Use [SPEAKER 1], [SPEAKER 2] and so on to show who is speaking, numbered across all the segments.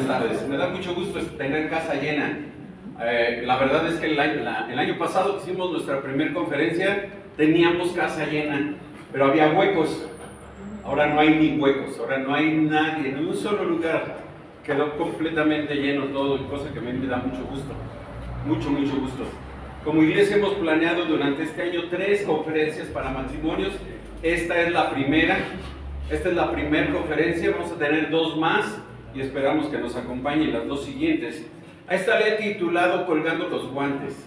[SPEAKER 1] tardes. Me da mucho gusto tener casa llena. La verdad es que el año pasado que hicimos nuestra primera conferencia teníamos casa llena, pero había huecos. Ahora no hay ni huecos, ahora no hay nadie, en un solo lugar. Quedó completamente lleno todo, cosa que a mí me da mucho gusto. Mucho gusto. Como iglesia hemos planeado durante este año 3 conferencias para matrimonios. Esta es la primera conferencia, vamos a tener 2 más y esperamos que nos acompañen las 2 siguientes. A esta le he titulado Colgando los guantes.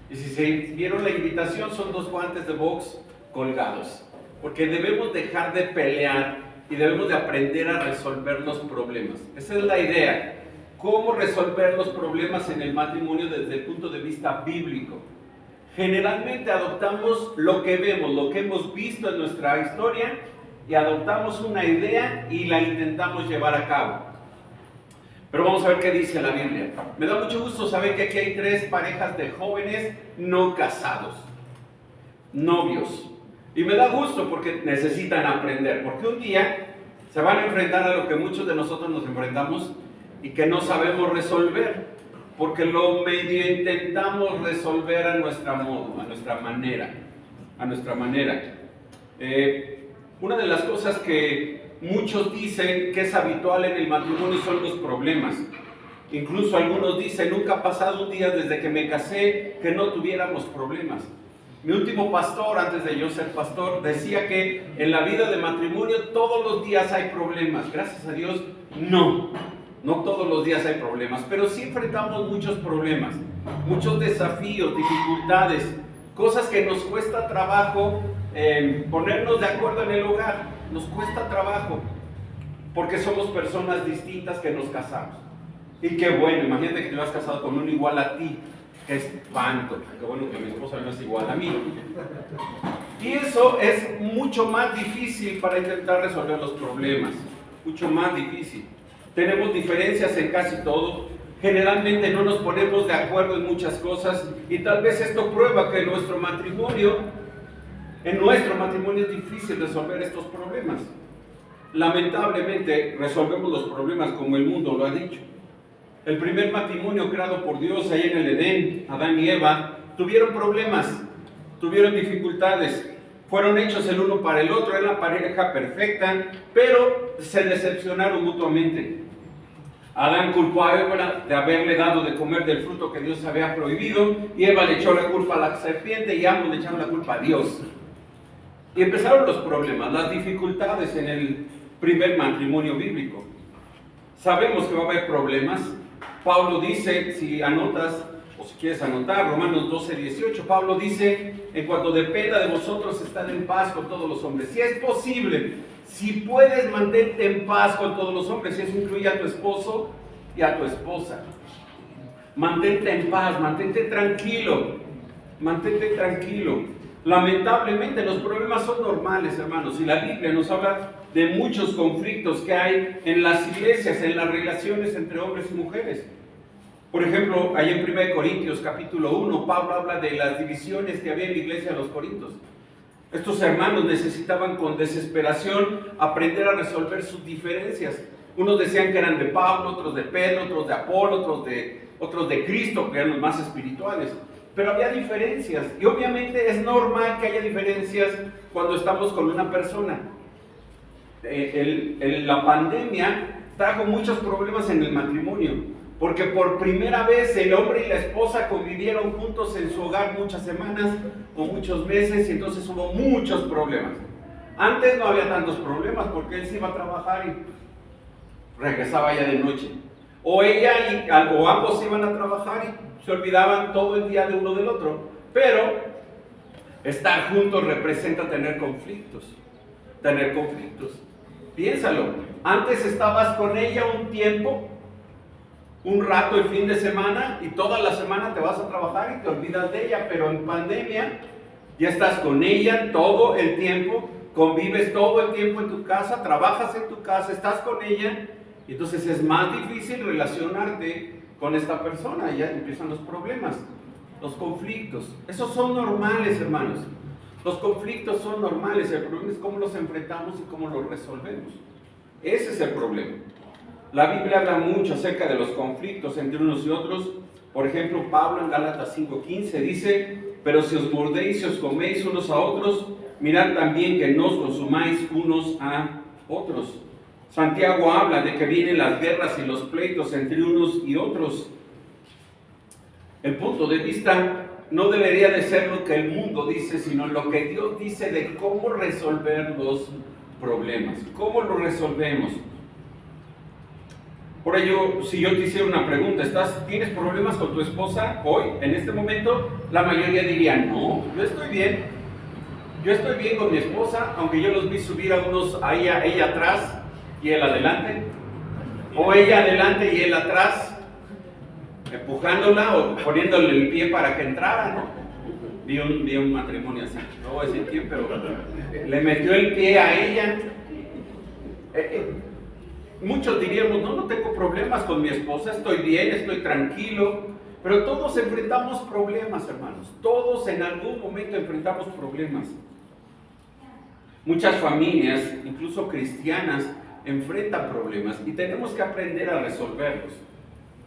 [SPEAKER 1] Y si se vieron la invitación, son 2 guantes de box colgados. Porque debemos dejar de pelear y debemos de aprender a resolver los problemas. Esa es la idea. ¿Cómo resolver los problemas en el matrimonio desde el punto de vista bíblico? Generalmente adoptamos lo que vemos, lo que hemos visto en nuestra historia, y adoptamos una idea y la intentamos llevar a cabo. Pero vamos a ver qué dice la Biblia. Me da mucho gusto saber que aquí hay 3 parejas de jóvenes no casados, novios. Y me da gusto porque necesitan aprender, porque un día se van a enfrentar a lo que muchos de nosotros nos enfrentamos y que no sabemos resolver, porque lo medio intentamos resolver a nuestra modo, a nuestra manera. Una de las cosas que muchos dicen que es habitual en el matrimonio son los problemas. Incluso algunos dicen, nunca ha pasado un día desde que me casé que no tuviéramos problemas. Mi último pastor, antes de yo ser pastor, decía que en la vida de matrimonio todos los días hay problemas. Gracias a Dios, no todos los días hay problemas, pero sí enfrentamos muchos problemas, muchos desafíos, dificultades, cosas que nos cuesta trabajo ponernos de acuerdo en el hogar. Nos cuesta trabajo, porque somos personas distintas que nos casamos. Y qué bueno, imagínate que te vas casado con uno igual a ti. ¡Qué espanto! Qué bueno que mi esposa no es igual a mí. Y eso es mucho más difícil para intentar resolver los problemas. Mucho más difícil. Tenemos diferencias en casi todo. Generalmente no nos ponemos de acuerdo en muchas cosas. Y tal vez esto prueba que en nuestro matrimonio es difícil resolver estos problemas. Lamentablemente resolvemos los problemas como el mundo lo ha dicho. El primer matrimonio creado por Dios ahí en el Edén, Adán y Eva, tuvieron problemas, tuvieron dificultades, fueron hechos el uno para el otro, era la pareja perfecta, pero se decepcionaron mutuamente. Adán culpó a Eva de haberle dado de comer del fruto que Dios había prohibido, y Eva le echó la culpa a la serpiente y ambos le echaron la culpa a Dios. Y empezaron los problemas, las dificultades en el primer matrimonio bíblico. Sabemos que va a haber problemas. Pablo dice, si anotas o si quieres anotar, Romanos 12:18, Pablo dice, en cuanto dependa de vosotros, estad en paz con todos los hombres. Si es posible, si puedes, mantente en paz con todos los hombres. Y eso incluye a tu esposo y a tu esposa. Mantente en paz, mantente tranquilo. Lamentablemente los problemas son normales, hermanos, y la Biblia nos habla de muchos conflictos que hay en las iglesias, en las relaciones entre hombres y mujeres. Por ejemplo, ahí en 1 Corintios capítulo 1, Pablo habla de las divisiones que había en la iglesia de los Corintios. Estos hermanos necesitaban con desesperación aprender a resolver sus diferencias. Unos decían que eran de Pablo, otros de Pedro, otros de Apolo, otros de Cristo, que eran los más espirituales. Pero había diferencias, y obviamente es normal que haya diferencias cuando estamos con una persona. La pandemia trajo muchos problemas en el matrimonio, porque por primera vez el hombre y la esposa convivieron juntos en su hogar muchas semanas o muchos meses, y entonces hubo muchos problemas. Antes no había tantos problemas porque él se iba a trabajar y regresaba ya de noche. O ambos iban a trabajar y se olvidaban todo el día de uno del otro. Pero estar juntos representa tener conflictos. Piénsalo, antes estabas con ella un tiempo, un rato el fin de semana, y toda la semana te vas a trabajar y te olvidas de ella. Pero en pandemia ya estás con ella todo el tiempo, convives todo el tiempo en tu casa, trabajas en tu casa, estás con ella. Y entonces es más difícil relacionarte con esta persona, y ya empiezan los problemas, los conflictos. Esos son normales, hermanos. Los conflictos son normales, el problema es cómo los enfrentamos y cómo los resolvemos. Ese es el problema. La Biblia habla mucho acerca de los conflictos entre unos y otros. Por ejemplo, Pablo en Gálatas 5:15 dice: pero si os mordéis y os coméis unos a otros, mirad también que no os consumáis unos a otros. Santiago habla de que vienen las guerras y los pleitos entre unos y otros. El punto de vista no debería de ser lo que el mundo dice, sino lo que Dios dice de cómo resolver los problemas. ¿Cómo lo resolvemos? Por ello, si yo te hiciera una pregunta, ¿tienes problemas con tu esposa hoy, en este momento? La mayoría diría, no, yo estoy bien. Yo estoy bien con mi esposa, aunque yo los vi subir a ella atrás y él adelante. O ella adelante y él atrás, empujándola o poniéndole el pie para que entrara, ¿no? Vi un matrimonio así, no voy a decir quién, pero le metió el pie a ella. Muchos diríamos, no tengo problemas con mi esposa, estoy bien, estoy tranquilo, pero todos enfrentamos problemas, hermanos. Todos en algún momento enfrentamos problemas. Muchas familias, incluso cristianas, enfrentan problemas y tenemos que aprender a resolverlos.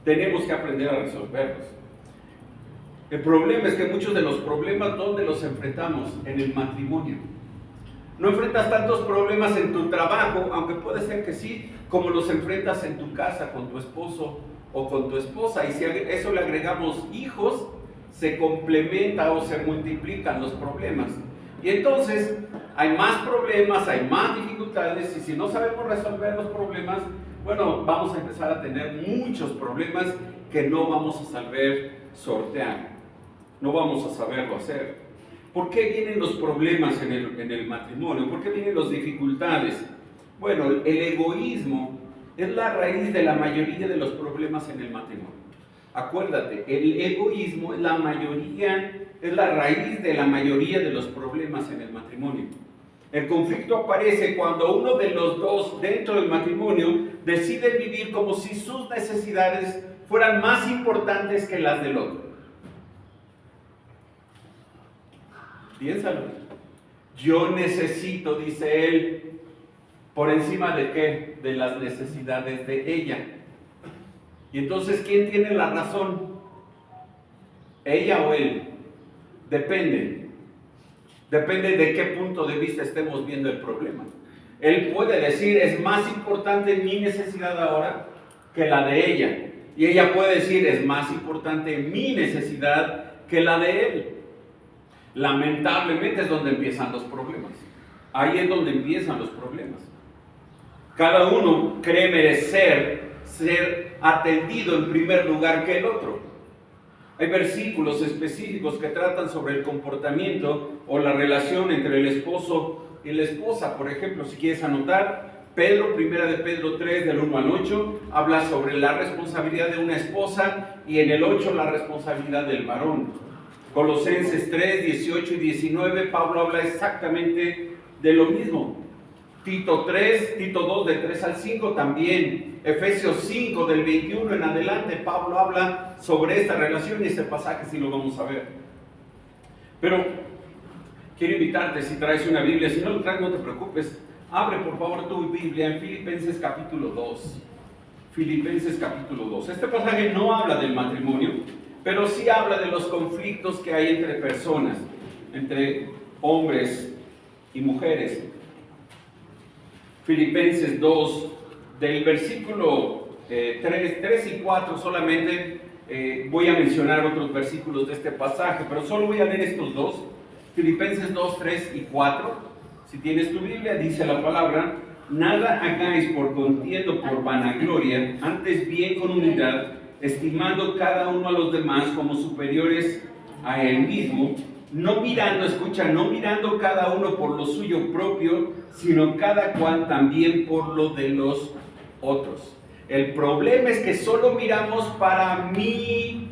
[SPEAKER 1] Tenemos que aprender a resolverlos. El problema es que muchos de los problemas, ¿dónde los enfrentamos? En el matrimonio. No enfrentas tantos problemas en tu trabajo, aunque puede ser que sí, como los enfrentas en tu casa con tu esposo o con tu esposa. Y si a eso le agregamos hijos, se complementa o se multiplican los problemas. Y entonces hay más problemas, hay más dificultades, y si no sabemos resolver los problemas, bueno, vamos a empezar a tener muchos problemas que no vamos a saber sortear, no vamos a saberlo hacer. ¿Por qué vienen los problemas en el matrimonio? ¿Por qué vienen las dificultades? Bueno, el egoísmo es la raíz de la mayoría de los problemas en el matrimonio. Acuérdate, el egoísmo es la raíz de la mayoría de los problemas en el matrimonio. El conflicto aparece cuando uno de los dos dentro del matrimonio decide vivir como si sus necesidades fueran más importantes que las del otro. Piénsalo. Yo necesito, dice él, ¿por encima de qué? De las necesidades de ella. Y entonces, ¿quién tiene la razón? ¿Ella o él? Depende de qué punto de vista estemos viendo el problema. Él puede decir, es más importante mi necesidad ahora que la de ella. Y ella puede decir, es más importante mi necesidad que la de él. Lamentablemente es donde empiezan los problemas. Ahí es donde empiezan los problemas. Cada uno cree merecer ser atendido en primer lugar que el otro. Hay versículos específicos que tratan sobre el comportamiento o la relación entre el esposo y la esposa. Por ejemplo, si quieres anotar, primera de Pedro 3, del 1 al 8, habla sobre la responsabilidad de una esposa, y en el 8 la responsabilidad del varón. Colosenses 3, 18 y 19, Pablo habla exactamente de lo mismo. Tito 2, del 3 al 5 también. Efesios 5, del 21 en adelante, Pablo habla sobre esta relación, y este pasaje sí lo vamos a ver. Pero quiero invitarte, si traes una Biblia, si no lo traes no te preocupes, abre por favor tu Biblia en Filipenses capítulo 2. Filipenses capítulo 2. Este pasaje no habla del matrimonio, pero sí habla de los conflictos que hay entre personas, entre hombres y mujeres. Filipenses 2, del versículo 3 y 4 solamente, voy a mencionar otros versículos de este pasaje, pero solo voy a leer estos dos. Filipenses 2, 3 y 4. Si tienes tu Biblia, dice la palabra: nada hagáis por contienda o por vanagloria, antes bien con humildad, estimando cada uno a los demás como superiores a él mismo, no mirando cada uno por lo suyo propio, sino cada cual también por lo de los otros. El problema es que solo miramos para mi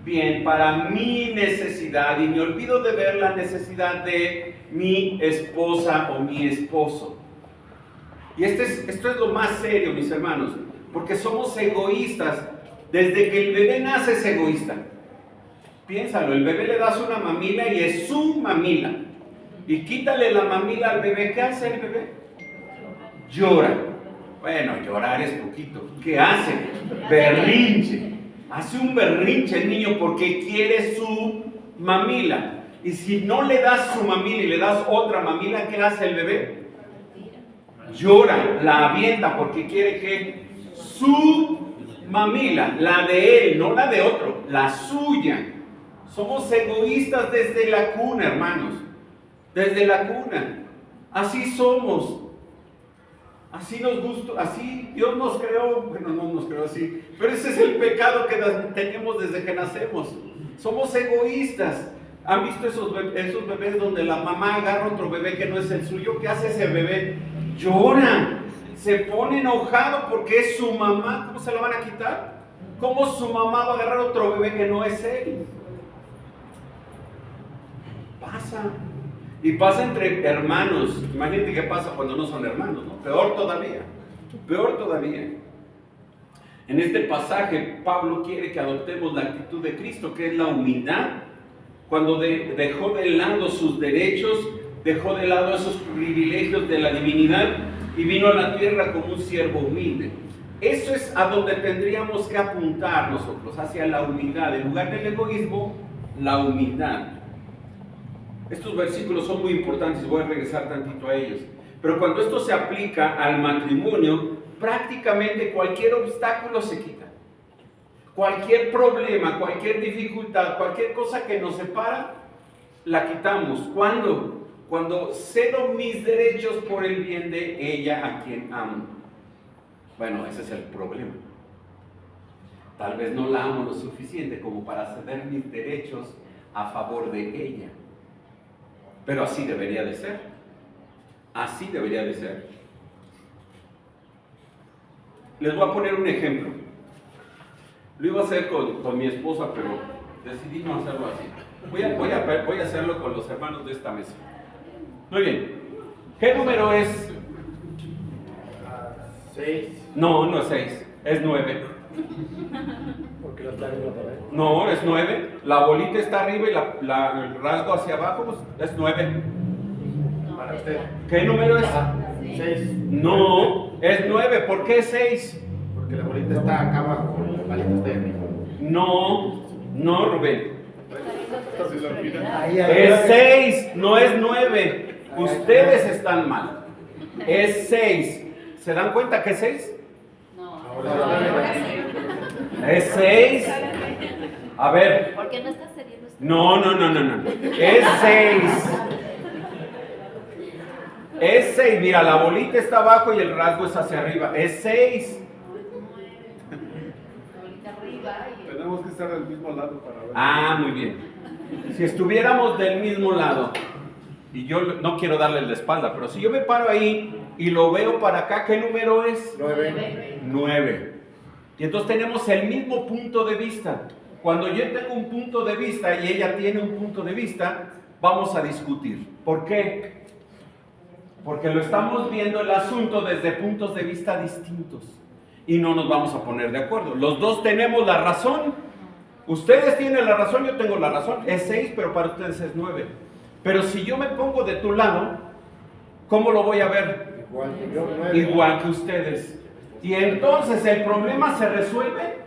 [SPEAKER 1] bien, para mi necesidad, y me olvido de ver la necesidad de mi esposa o mi esposo. Y esto es lo más serio, mis hermanos, porque somos egoístas. Desde que el bebé nace es egoísta. Piénsalo, el bebé le das una mamila y es su mamila. Y quítale la mamila al bebé, ¿qué hace el bebé? Llora. Bueno, llorar es poquito. ¿Qué hace? Berrinche. Hace un berrinche el niño porque quiere su mamila. Y si no le das su mamila y le das otra mamila, ¿qué hace el bebé? Llora, la avienta porque quiere que su mamila, la de él, no la de otro, la suya. Somos egoístas desde la cuna, hermanos. Desde la cuna. Así somos. Así nos gusta, así Dios nos creó. Bueno, no nos creó así, pero ese es el pecado que tenemos desde que nacemos. Somos egoístas. ¿Han visto esos bebés donde la mamá agarra a otro bebé que no es el suyo? ¿Qué hace ese bebé? Llora, se pone enojado porque es su mamá. ¿Cómo se la van a quitar? ¿Cómo su mamá va a agarrar a otro bebé que no es él? Pasa. Y pasa entre hermanos. Imagínate qué pasa cuando no son hermanos, ¿no? Peor todavía. Peor todavía. En este pasaje, Pablo quiere que adoptemos la actitud de Cristo, que es la humildad. Cuando dejó de lado sus derechos, dejó de lado esos privilegios de la divinidad y vino a la tierra como un siervo humilde. Eso es a donde tendríamos que apuntar nosotros, hacia la humildad. En lugar del egoísmo, la humildad. Estos versículos son muy importantes, voy a regresar tantito a ellos. Pero cuando esto se aplica al matrimonio, prácticamente cualquier obstáculo se quita. Cualquier problema, cualquier dificultad, cualquier cosa que nos separa, la quitamos. ¿Cuándo? Cuando cedo mis derechos por el bien de ella a quien amo. Bueno, ese es el problema. Tal vez no la amo lo suficiente como para ceder mis derechos a favor de ella. Pero así debería de ser. Así debería de ser. Les voy a poner un ejemplo. Lo iba a hacer con mi esposa, pero decidí no hacerlo así. Voy a hacerlo con los hermanos de esta mesa. Muy bien. ¿Qué número es?
[SPEAKER 2] 6.
[SPEAKER 1] No, no es 6, es 9.
[SPEAKER 2] Porque no está arriba para él.
[SPEAKER 1] No, es 9. La bolita está arriba y el rasgo hacia abajo, pues es 9.
[SPEAKER 2] Para usted.
[SPEAKER 1] ¿Qué número es?
[SPEAKER 2] 6.
[SPEAKER 1] No, es 9. ¿Por qué es 6?
[SPEAKER 2] Porque la bolita está acá abajo. La bolita está arriba.
[SPEAKER 1] No, Rubén.
[SPEAKER 2] Ahí,
[SPEAKER 1] Es 6, no es 9. Ustedes están mal. Es 6. ¿Se dan cuenta que es 6? Es 6. A ver.
[SPEAKER 3] ¿Por qué no estás cediendo?
[SPEAKER 1] No. Es 6. Es 6. Mira, la bolita está abajo y el rasgo es hacia arriba. Es 6.
[SPEAKER 4] Tenemos que estar del mismo lado para ver.
[SPEAKER 1] Ah, muy bien. Si estuviéramos del mismo lado, y yo no quiero darle la espalda, pero si yo me paro ahí y lo veo para acá, ¿qué número es?
[SPEAKER 2] 9.
[SPEAKER 1] 9. Y entonces tenemos el mismo punto de vista. Cuando yo tengo un punto de vista y ella tiene un punto de vista, vamos a discutir. ¿Por qué? Porque lo estamos viendo el asunto desde puntos de vista distintos. Y no nos vamos a poner de acuerdo. Los dos tenemos la razón. Ustedes tienen la razón, yo tengo la razón. Es 6, pero para ustedes es 9. Pero si yo me pongo de tu lado, ¿cómo lo voy a ver?
[SPEAKER 2] Igual que yo, 9.
[SPEAKER 1] Igual que ustedes. ¿Y entonces el problema se resuelve?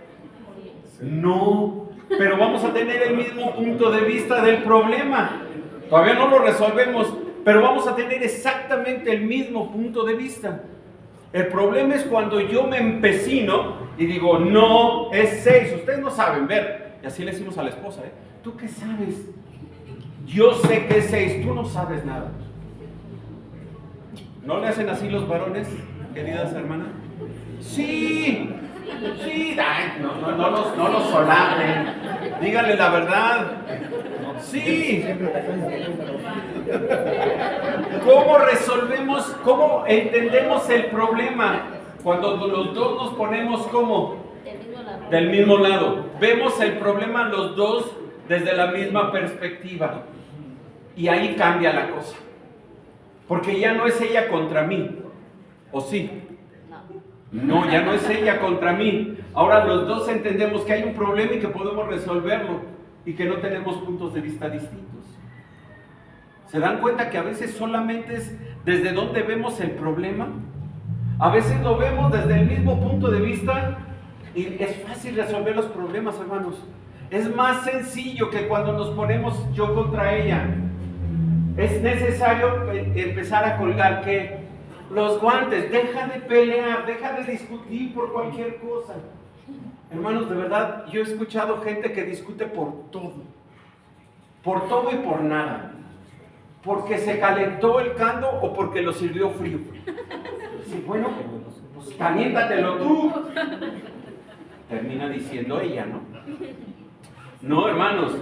[SPEAKER 1] No, pero vamos a tener el mismo punto de vista del problema. Todavía no lo resolvemos, pero vamos a tener exactamente el mismo punto de vista. El problema es cuando yo me empecino y digo, no, es 6. Ustedes no saben ver. Y así le decimos a la esposa, ¿eh? ¿Tú qué sabes? Yo sé que es 6, tú no sabes nada. ¿No le hacen así los varones, queridas hermanas? Sí, ay, no los solapen. Díganle la verdad. Sí. ¿Cómo resolvemos, cómo entendemos el problema? Cuando los dos nos ponemos como del mismo lado. Vemos el problema los dos desde la misma perspectiva. Y ahí cambia la cosa. Porque ya no es ella contra mí. ¿O sí? No, ya no es ella contra mí. Ahora los dos entendemos que hay un problema y que podemos resolverlo. Y que no tenemos puntos de vista distintos. ¿Se dan cuenta que a veces solamente es desde donde vemos el problema? A veces lo vemos desde el mismo punto de vista y es fácil resolver los problemas, hermanos. Es más sencillo que cuando nos ponemos yo contra ella. Es necesario empezar a colgar que los guantes, deja de pelear, deja de discutir por cualquier cosa. Hermanos, de verdad, yo he escuchado gente que discute por todo y por nada. Porque se calentó el caldo o porque lo sirvió frío. Sí, bueno, pues caliéntatelo tú. Termina diciendo ella, ¿no? No, hermanos,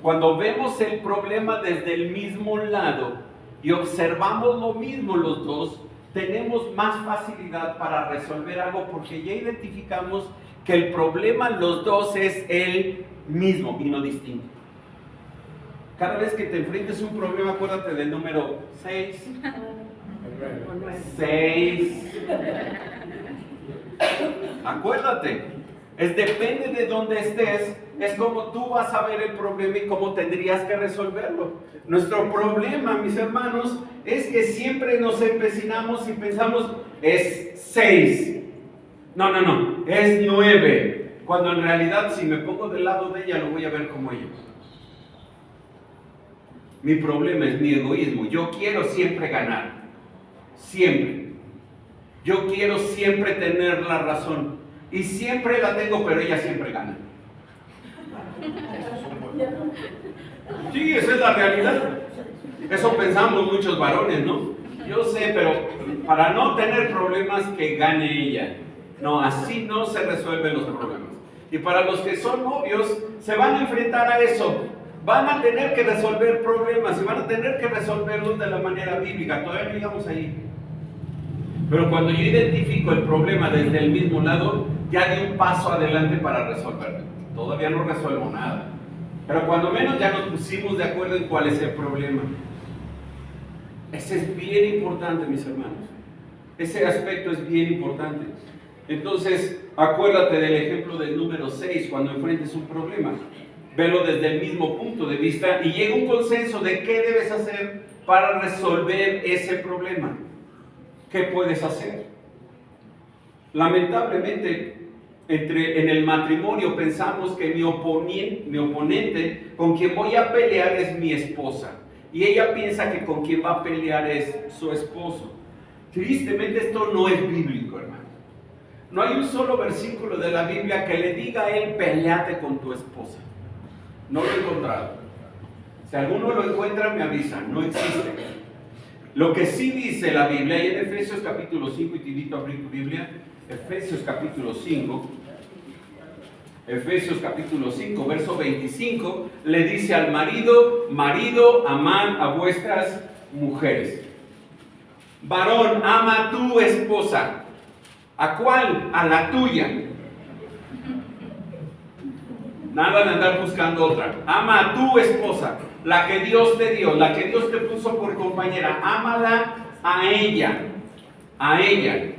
[SPEAKER 1] cuando vemos el problema desde el mismo lado y observamos lo mismo los dos, tenemos más facilidad para resolver algo porque ya identificamos que el problema los dos es el mismo y no distinto. Cada vez que te enfrentes a un problema, acuérdate del número 6. 6. Acuérdate. Depende de dónde estés, es como tú vas a ver el problema y cómo tendrías que resolverlo. Nuestro problema, mis hermanos, es que siempre nos empecinamos y pensamos, es 6. No, es 9. Cuando en realidad, si me pongo del lado de ella, lo voy a ver como ella. Mi problema es mi egoísmo. Yo quiero siempre ganar. Siempre. Yo quiero siempre tener la razón. Y siempre la tengo, pero ella siempre gana. Sí, esa es la realidad. Eso pensamos muchos varones, ¿no? Yo sé, pero para no tener problemas, que gane ella. No, así no se resuelven los problemas. Y para los que son novios, se van a enfrentar a eso. Van a tener que resolver problemas y van a tener que resolverlos de la manera bíblica. Todavía no llegamos ahí. Pero cuando yo identifico el problema desde el mismo lado, ya di un paso adelante para resolverlo. Todavía no resuelvo nada. Pero cuando menos ya nos pusimos de acuerdo en cuál es el problema. Ese es bien importante, mis hermanos. Ese aspecto es bien importante. Entonces, acuérdate del ejemplo del número 6 cuando enfrentes un problema. Velo desde el mismo punto de vista y llega un consenso de qué debes hacer para resolver ese problema. ¿Qué puedes hacer? Lamentablemente, en el matrimonio pensamos que mi oponente con quien voy a pelear es mi esposa. Y ella piensa que con quien va a pelear es su esposo. Tristemente esto no es bíblico, hermano. No hay un solo versículo de la Biblia que le diga a él, peleate con tu esposa. No lo he encontrado. Si alguno lo encuentra, me avisa. No existe. Lo que sí dice la Biblia, y en Efesios capítulo 5, y te invito a abrir tu Biblia, Efesios capítulo 5, verso 25, le dice al marido, amad a vuestras mujeres. Varón, ama a tu esposa. ¿A cuál? A la tuya. Nada de andar buscando otra. Ama a tu esposa, la que Dios te dio, la que Dios te puso por compañera. Ámala a ella. A ella.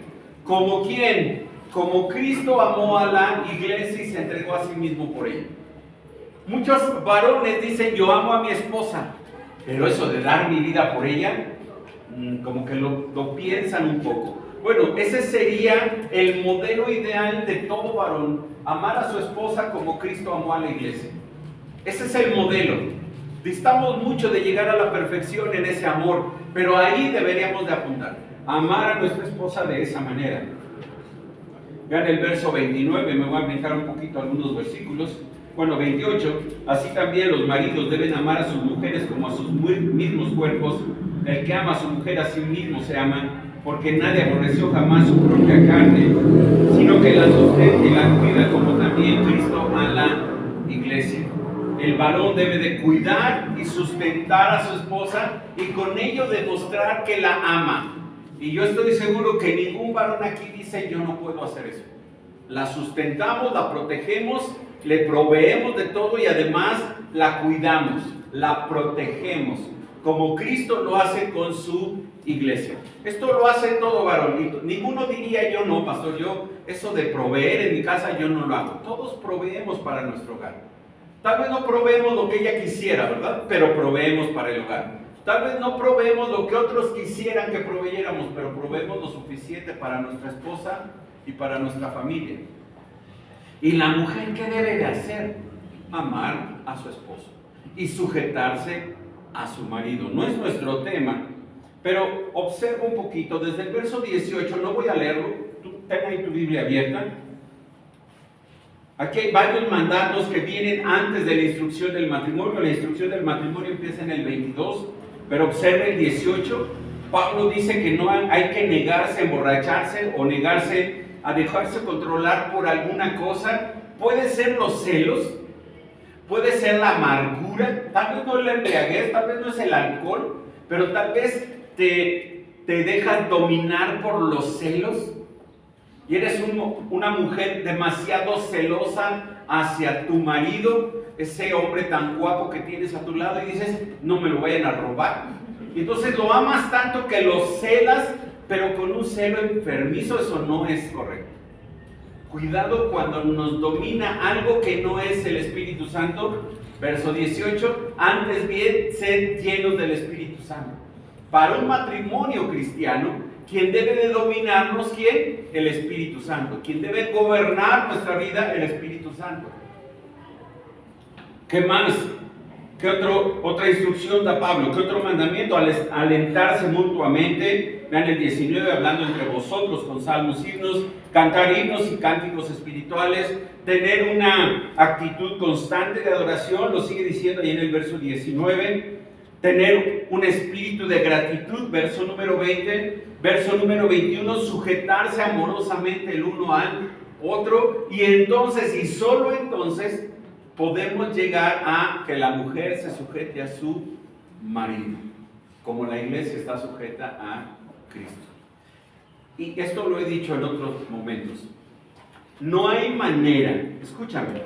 [SPEAKER 1] ¿Como quién? Como Cristo amó a la iglesia y se entregó a sí mismo por ella. Muchos varones dicen, yo amo a mi esposa, pero eso de dar mi vida por ella, como que lo piensan un poco. Bueno, ese sería el modelo ideal de todo varón, amar a su esposa como Cristo amó a la iglesia. Ese es el modelo. Distamos mucho de llegar a la perfección en ese amor, pero ahí deberíamos de apuntar. Amar a nuestra esposa de esa manera. Vean el verso 29, me voy a brincar un poquito algunos versículos. Bueno, 28, así también los maridos deben amar a sus mujeres como a sus mismos cuerpos. El que ama a su mujer a sí mismo se ama, porque nadie aborreció jamás su propia carne, sino que la sustenta y la cuida, como también Cristo a la iglesia. El varón debe de cuidar y sustentar a su esposa y con ello demostrar que la ama. Y yo estoy seguro que ningún varón aquí dice, yo no puedo hacer eso. La sustentamos, la protegemos, le proveemos de todo y además la cuidamos, la protegemos, como Cristo lo hace con su iglesia. Esto lo hace todo varón. Ninguno diría, yo no, pastor, yo eso de proveer en mi casa yo no lo hago. Todos proveemos para nuestro hogar. Tal vez no proveemos lo que ella quisiera, ¿verdad? Pero proveemos para el hogar. Tal vez no proveemos lo que otros quisieran que proveyéramos, pero proveemos lo suficiente para nuestra esposa y para nuestra familia. ¿Y la mujer qué debe de hacer? Amar a su esposo y sujetarse a su marido. No es nuestro tema, pero observa un poquito, desde el verso 18, no voy a leerlo, ten ahí tu Biblia abierta. Aquí hay varios mandatos que vienen antes de la instrucción del matrimonio. La instrucción del matrimonio empieza en el 22, pero observa el 18. Pablo dice que no hay que negarse a emborracharse o negarse a dejarse controlar por alguna cosa. Puede ser los celos, puede ser la amargura, tal vez no es la embriaguez, tal vez no es el alcohol, pero tal vez te dejas dominar por los celos y eres una mujer demasiado celosa hacia tu marido, ese hombre tan guapo que tienes a tu lado, y dices, no me lo vayan a robar. Y entonces lo amas tanto que lo celas, pero con un celo enfermizo. Eso no es correcto. Cuidado cuando nos domina algo que no es el Espíritu Santo. Verso 18, antes bien, sed llenos del Espíritu Santo. Para un matrimonio cristiano, ¿quién debe de dominarnos? ¿Quién? El Espíritu Santo. ¿Quién debe gobernar nuestra vida? El Espíritu Santo. ¿Qué más? ¿Qué otra instrucción da Pablo? ¿Qué otro mandamiento? Alentarse mutuamente. Vean el 19, hablando entre vosotros con salmos, himnos, cantar himnos y cánticos espirituales, tener una actitud constante de adoración, lo sigue diciendo ahí en el verso 19, tener un espíritu de gratitud, verso número 20, verso número 21, sujetarse amorosamente el uno al otro, y entonces, y solo entonces, podemos llegar a que la mujer se sujete a su marido, como la iglesia está sujeta a Cristo. Y esto lo he dicho en otros momentos. No hay manera, escúchame,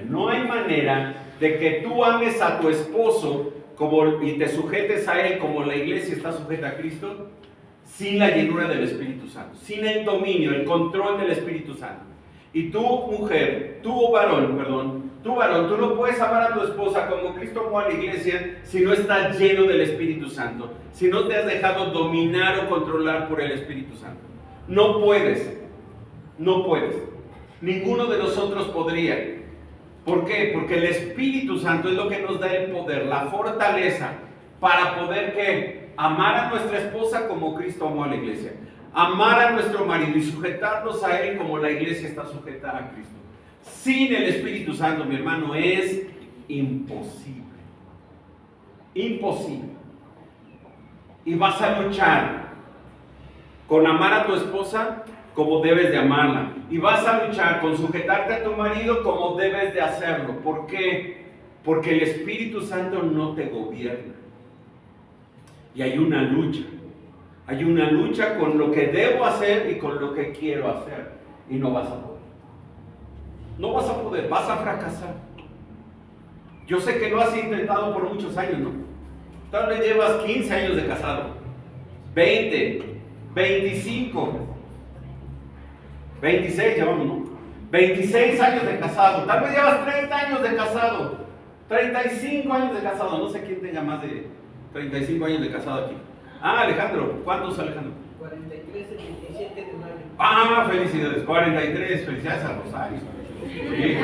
[SPEAKER 1] no hay manera de que tú ames a tu esposo y te sujetes a él como la iglesia está sujeta a Cristo, sin la llenura del Espíritu Santo, sin el dominio, el control del Espíritu Santo. Y tú, mujer, tú varón, tú no puedes amar a tu esposa como Cristo amó a la iglesia si no estás lleno del Espíritu Santo, si no te has dejado dominar o controlar por el Espíritu Santo. No puedes. Ninguno de nosotros podría. ¿Por qué? Porque el Espíritu Santo es lo que nos da el poder, la fortaleza para poder ¿qué? Amar a nuestra esposa como Cristo amó a la iglesia. Amar a nuestro marido y sujetarnos a él como la iglesia está sujeta a Cristo. Sin el Espíritu Santo, mi hermano, es imposible. Imposible. Y vas a luchar con amar a tu esposa como debes de amarla. Y vas a luchar con sujetarte a tu marido como debes de hacerlo. ¿Por qué? Porque el Espíritu Santo no te gobierna. Y hay una lucha. Hay una lucha con lo que debo hacer y con lo que quiero hacer. Y no vas a poder. No vas a poder, vas a fracasar. Yo sé que lo has intentado por muchos años, ¿no? Tal vez llevas 15 años de casado, 20, 25, 26, llevamos, ¿no? 26 años de casado, tal vez llevas 30 años de casado, 35 años de casado, no sé quién tenga más de 35 años de casado aquí. Ah, Alejandro, ¿cuántos, Alejandro?
[SPEAKER 3] 43, 27 de mayo.
[SPEAKER 1] Ah, felicidades, 43, felicidades a Rosario. Sí.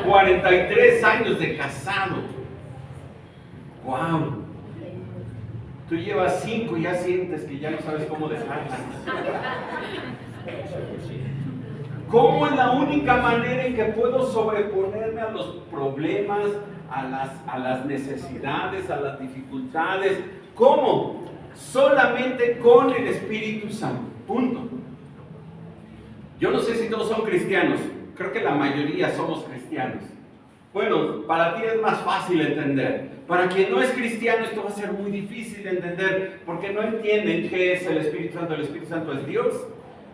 [SPEAKER 1] 43 años de casado. Wow. Tú llevas 5 y ya sientes que ya no sabes cómo dejarla. ¿Cómo es la única manera en que puedo sobreponerme a los problemas, a las necesidades, a las dificultades? ¿Cómo? Solamente con el Espíritu Santo. Punto. Yo no sé si todos son cristianos. Creo que la mayoría somos cristianos. Bueno, para ti es más fácil entender. Para quien no es cristiano esto va a ser muy difícil de entender porque no entienden qué es el Espíritu Santo. El Espíritu Santo es Dios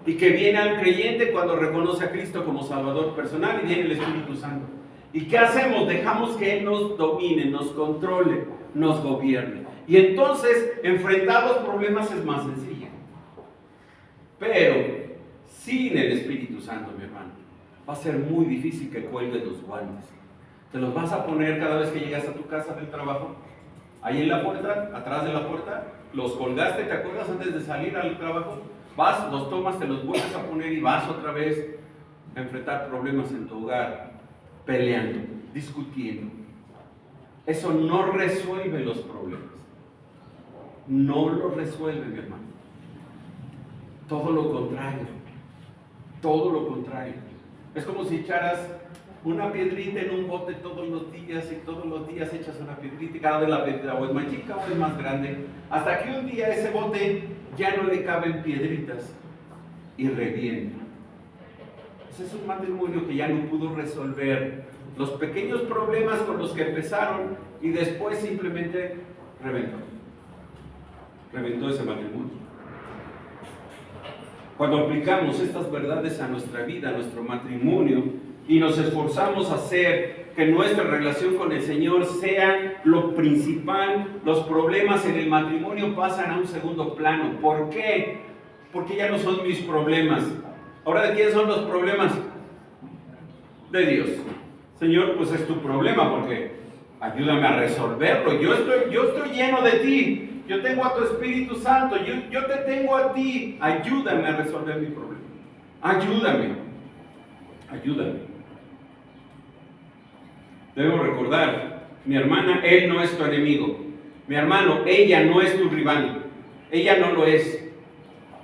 [SPEAKER 1] y que viene al creyente cuando reconoce a Cristo como Salvador personal y viene el Espíritu Santo. ¿Y qué hacemos? Dejamos que Él nos domine, nos controle, nos gobierne. Y entonces enfrentar los problemas es más sencillo. Pero sin el Espíritu Santo, mi hermano, va a ser muy difícil que cuelgues los guantes. Te los vas a poner cada vez que llegas a tu casa del trabajo. ahí en la puerta, atrás de la puerta, los colgaste, ¿te acuerdas? Antes de salir al trabajo, vas, los tomas, te los vuelves a poner y vas otra vez a enfrentar problemas en tu hogar, peleando, discutiendo. Eso no resuelve los problemas. No los resuelve, mi hermano. Todo lo contrario. Todo lo contrario. Es como si echaras una piedrita en un bote todos los días y todos los días echas una piedrita y cada vez la piedrita o es más chica o es más grande, hasta que un día ese bote ya no le caben piedritas y revienta. Ese es un matrimonio que ya no pudo resolver los pequeños problemas con los que empezaron y después simplemente reventó. Reventó ese matrimonio. Cuando aplicamos estas verdades a nuestra vida, a nuestro matrimonio, y nos esforzamos a hacer que nuestra relación con el Señor sea lo principal, los problemas en el matrimonio pasan a un segundo plano. ¿Por qué? Porque ya no son mis problemas. ¿Ahora de quién son los problemas? De Dios. Señor, pues es tu problema, porque ayúdame a resolverlo. Yo estoy lleno de ti. Yo tengo a tu Espíritu Santo, yo te tengo a ti, ayúdame a resolver mi problema, ayúdame. Debo recordar, mi hermana, él no es tu enemigo, mi hermano, ella no es tu rival, ella no lo es.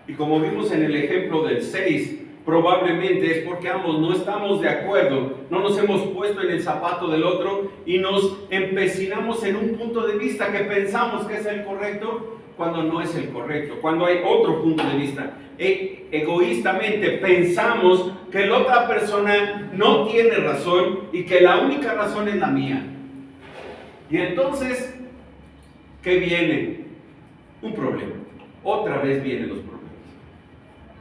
[SPEAKER 1] Y como vimos en el ejemplo del 6, probablemente es porque ambos no estamos de acuerdo, no nos hemos puesto en el zapato del otro y nos empecinamos en un punto de vista que pensamos que es el correcto cuando no es el correcto, cuando hay otro punto de vista. Egoístamente pensamos que la otra persona no tiene razón y que la única razón es la mía. Y entonces, ¿qué viene? Un problema. Otra vez vienen los problemas.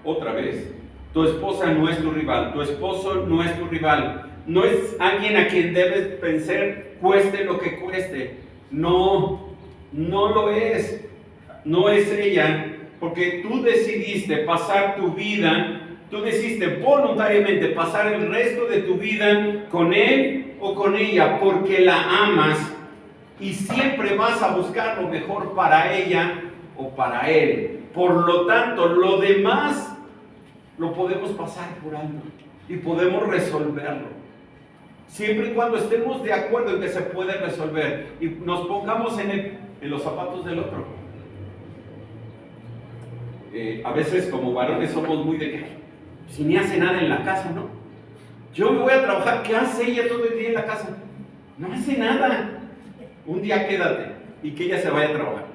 [SPEAKER 1] Otra vez. Tu esposa no es tu rival, tu esposo no es tu rival, no es alguien a quien debes vencer, cueste lo que cueste. No lo es. No es ella, porque tú decidiste pasar tu vida, tú decidiste voluntariamente pasar el resto de tu vida con él o con ella, porque la amas y siempre vas a buscar lo mejor para ella o para él. Por lo tanto, lo demás lo podemos pasar por alto y podemos resolverlo. Siempre y cuando estemos de acuerdo en que se puede resolver y nos pongamos en los zapatos del otro. A veces como varones somos muy de que si ni hace nada en la casa, ¿no? Yo me voy a trabajar, ¿qué hace ella todo el día en la casa? No hace nada. Un día quédate y que ella se vaya a trabajar.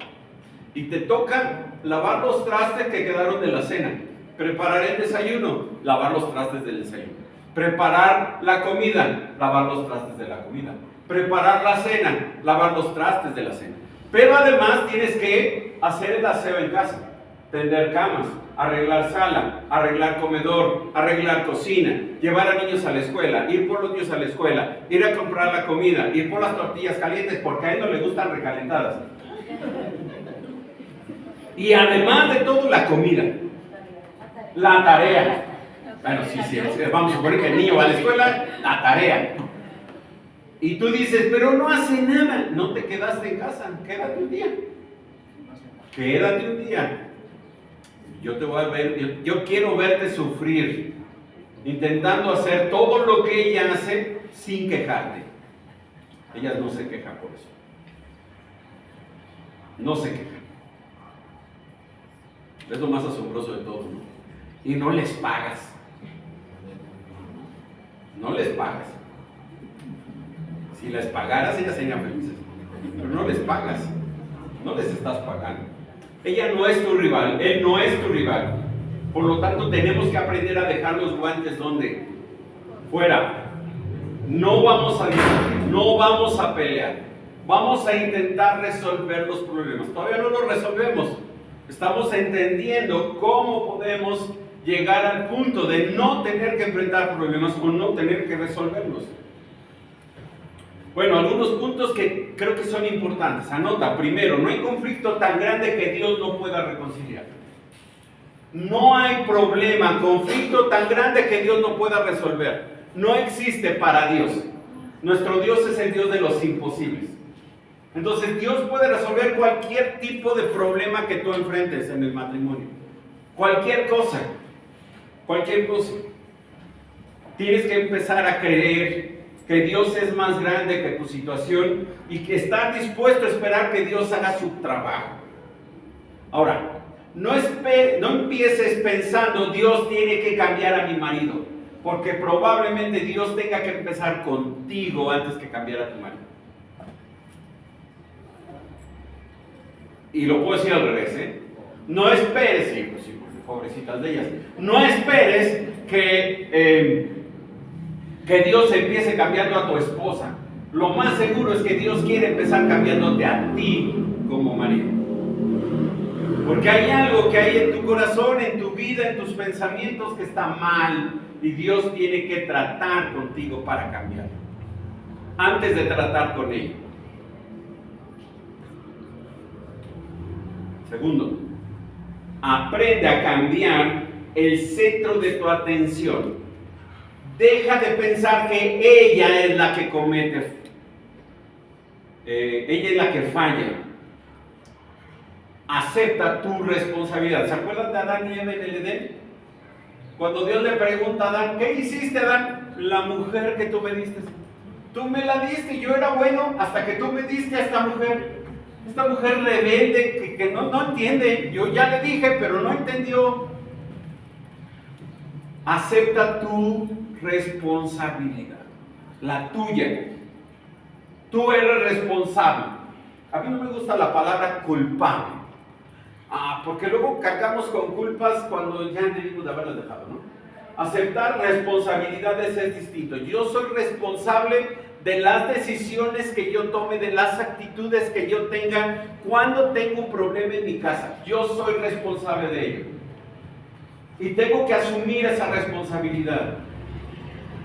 [SPEAKER 1] Y te toca lavar los trastes que quedaron de la cena. Preparar el desayuno, lavar los trastes del desayuno. Preparar la comida, lavar los trastes de la comida. Preparar la cena, lavar los trastes de la cena. Pero además tienes que hacer el aseo en casa. Tender camas, arreglar sala, arreglar comedor, arreglar cocina, llevar a niños a la escuela, ir por los niños a la escuela, ir a comprar la comida, ir por las tortillas calientes, porque a él no le gustan recalentadas. Y además de todo, la comida. La tarea. Bueno, sí, vamos a suponer que el niño va a la escuela, la tarea. Y tú dices, pero no hace nada. No te quedaste en casa, quédate un día. Quédate un día. Yo te voy a ver, yo quiero verte sufrir, intentando hacer todo lo que ella hace sin quejarte. Ellas no se quejan por eso. No se quejan. Es lo más asombroso de todo, ¿no? Y no les pagas. No les pagas. Si les pagaras, ellas serían felices. Pero no les pagas. No les estás pagando. Ella no es tu rival, él no es tu rival. Por lo tanto, tenemos que aprender a dejar los guantes ¿dónde? Fuera. No vamos a discutir, no vamos a pelear. Vamos a intentar resolver los problemas. Todavía no los resolvemos. Estamos entendiendo cómo podemos llegar al punto de no tener que enfrentar problemas o no tener que resolverlos. Bueno, algunos puntos que creo que son importantes. Anota, primero, no hay conflicto tan grande que Dios no pueda reconciliar. No hay problema, conflicto tan grande que Dios no pueda resolver. No existe para Dios. Nuestro Dios es el Dios de los imposibles. Entonces Dios puede resolver cualquier tipo de problema que tú enfrentes en el matrimonio. Cualquier cosa. Cualquier cosa. Tienes que empezar a creer que Dios es más grande que tu situación y que estar dispuesto a esperar que Dios haga su trabajo. Ahora, no empieces pensando Dios tiene que cambiar a mi marido, porque probablemente Dios tenga que empezar contigo antes que cambiar a tu marido. Y lo puedo decir al revés, ¿eh? No esperes, sí, pues, pobrecitas de ellas, no esperes que Dios empiece cambiando a tu esposa. Lo más seguro es que Dios quiere empezar cambiándote a ti como marido. Porque hay algo que hay en tu corazón, en tu vida, en tus pensamientos que está mal y Dios tiene que tratar contigo para cambiarlo. Antes de tratar con ella. Segundo, aprende a cambiar el centro de tu atención. Deja de pensar que ella es la que comete, ella es la que falla. Acepta tu responsabilidad. ¿Se acuerdan de Adán y Eva en el Edén? Cuando Dios le pregunta a Adán, ¿qué hiciste, Adán? La mujer que tú me diste. Tú me la diste, yo era bueno hasta que tú me diste a esta mujer. Esta mujer rebelde que no entiende. Yo ya le dije, pero no entendió. Acepta tu responsabilidad, la tuya. Tú eres responsable. A mí no me gusta la palabra culpable. Porque luego cargamos con culpas cuando ya debimos de haberlas dejado, ¿no? Aceptar responsabilidades es distinto. Yo soy responsable de las decisiones que yo tome, de las actitudes que yo tenga cuando tengo un problema en mi casa. Yo soy responsable de ello. Y tengo que asumir esa responsabilidad.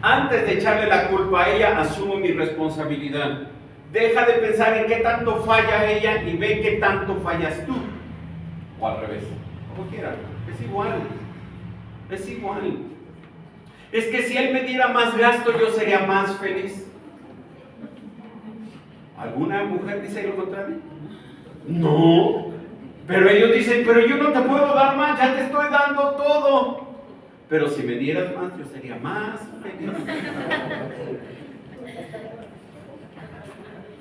[SPEAKER 1] Antes de echarle la culpa a ella, asumo mi responsabilidad. Deja de pensar en qué tanto falla ella y ve qué tanto fallas tú. O al revés, como quiera, es igual. Es igual. Es que si él me diera más gasto, yo sería más feliz. ¿Alguna mujer dice lo contrario? No. Pero ellos dicen, pero yo no te puedo dar más, ya te estoy dando todo. Pero si me dieras más, yo sería más feliz.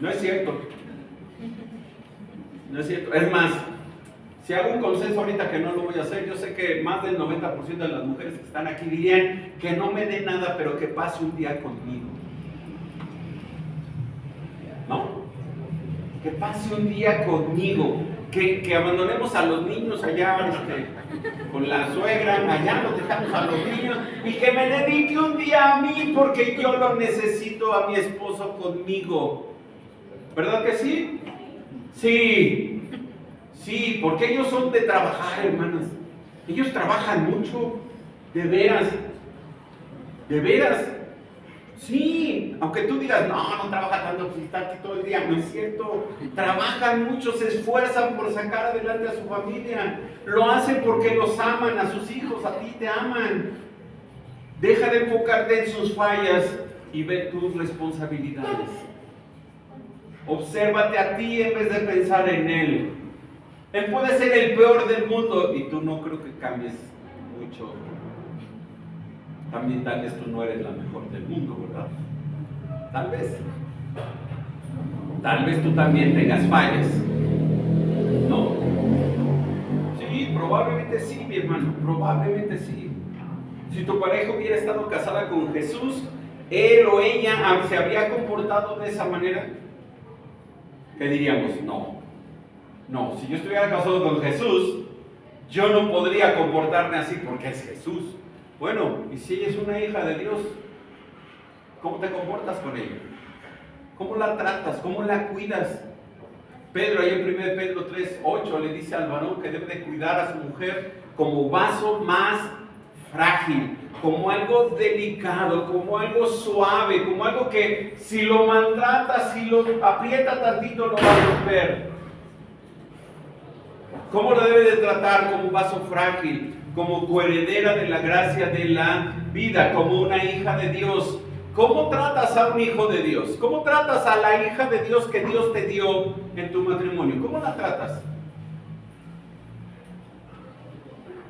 [SPEAKER 1] No es cierto. No es cierto. Es más, si hago un consenso ahorita que no lo voy a hacer, yo sé que más del 90% de las mujeres que están aquí dirían que no me dé nada, pero que pase un día conmigo. ¿No? Que pase un día conmigo. Que abandonemos a los niños allá con la suegra, allá los dejamos a los niños y que me dedique un día a mí porque yo lo necesito a mi esposo conmigo. ¿Verdad que sí? Sí, sí, porque ellos son de trabajar, hermanas. Ellos trabajan mucho, de veras, de veras. Sí, aunque tú digas, no trabaja tanto, pues está aquí todo el día, no es cierto. Trabajan mucho, se esfuerzan por sacar adelante a su familia. Lo hacen porque los aman, a sus hijos, a ti te aman. Deja de enfocarte en sus fallas y ve tus responsabilidades. Obsérvate a ti en vez de pensar en él. Él puede ser el peor del mundo y tú no creo que cambies mucho. También tal vez tú no eres la mejor del mundo, ¿verdad? Tal vez. Tal vez tú también tengas fallas. ¿No? Sí, probablemente sí, mi hermano. Probablemente sí. Si tu pareja hubiera estado casada con Jesús, él o ella se habría comportado de esa manera, ¿qué diríamos? No. No, si yo estuviera casado con Jesús, yo no podría comportarme así porque es Jesús. Bueno, y si ella es una hija de Dios, ¿cómo te comportas con ella? ¿Cómo la tratas? ¿Cómo la cuidas? Pedro, ahí en 1 Pedro 3:8, le dice al varón que debe de cuidar a su mujer como vaso más frágil, como algo delicado, como algo suave, como algo que si lo maltrata, si lo aprieta tantito, lo va a romper. ¿Cómo lo debe de tratar? Como un vaso frágil, como coheredera de la gracia de la vida, como una hija de Dios, ¿Cómo tratas a un hijo de Dios? ¿Cómo tratas a la hija de Dios que Dios te dio en tu matrimonio? ¿Cómo la tratas?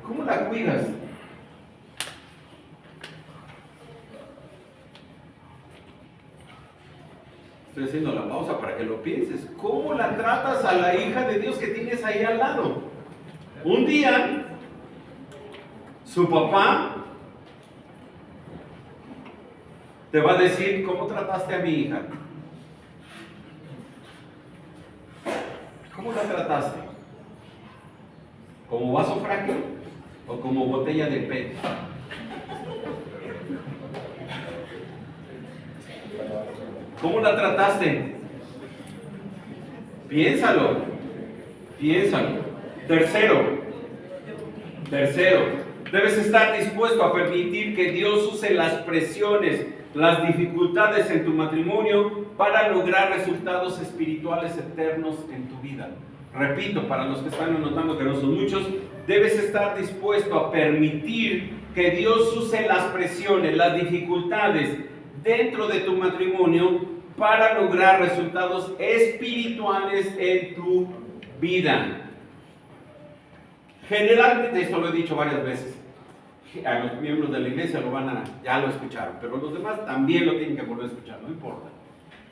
[SPEAKER 1] ¿Cómo la cuidas? Estoy haciendo la pausa para que lo pienses. ¿Cómo la tratas a la hija de Dios que tienes ahí al lado? Un día, su papá te va a decir, ¿cómo trataste a mi hija? ¿Cómo la trataste? ¿Como vaso frágil o como botella de PET? ¿Cómo la trataste? Piénsalo. Tercero, debes estar dispuesto a permitir que Dios use las presiones, las dificultades en tu matrimonio para lograr resultados espirituales eternos en tu vida. Repito, para los que están anotando, que no son muchos, debes estar dispuesto a permitir que Dios use las presiones, las dificultades dentro de tu matrimonio para lograr resultados espirituales en tu vida. Generalmente, esto lo he dicho varias veces, a los miembros de la iglesia ya lo escucharon, pero los demás también lo tienen que volver a escuchar, no importa.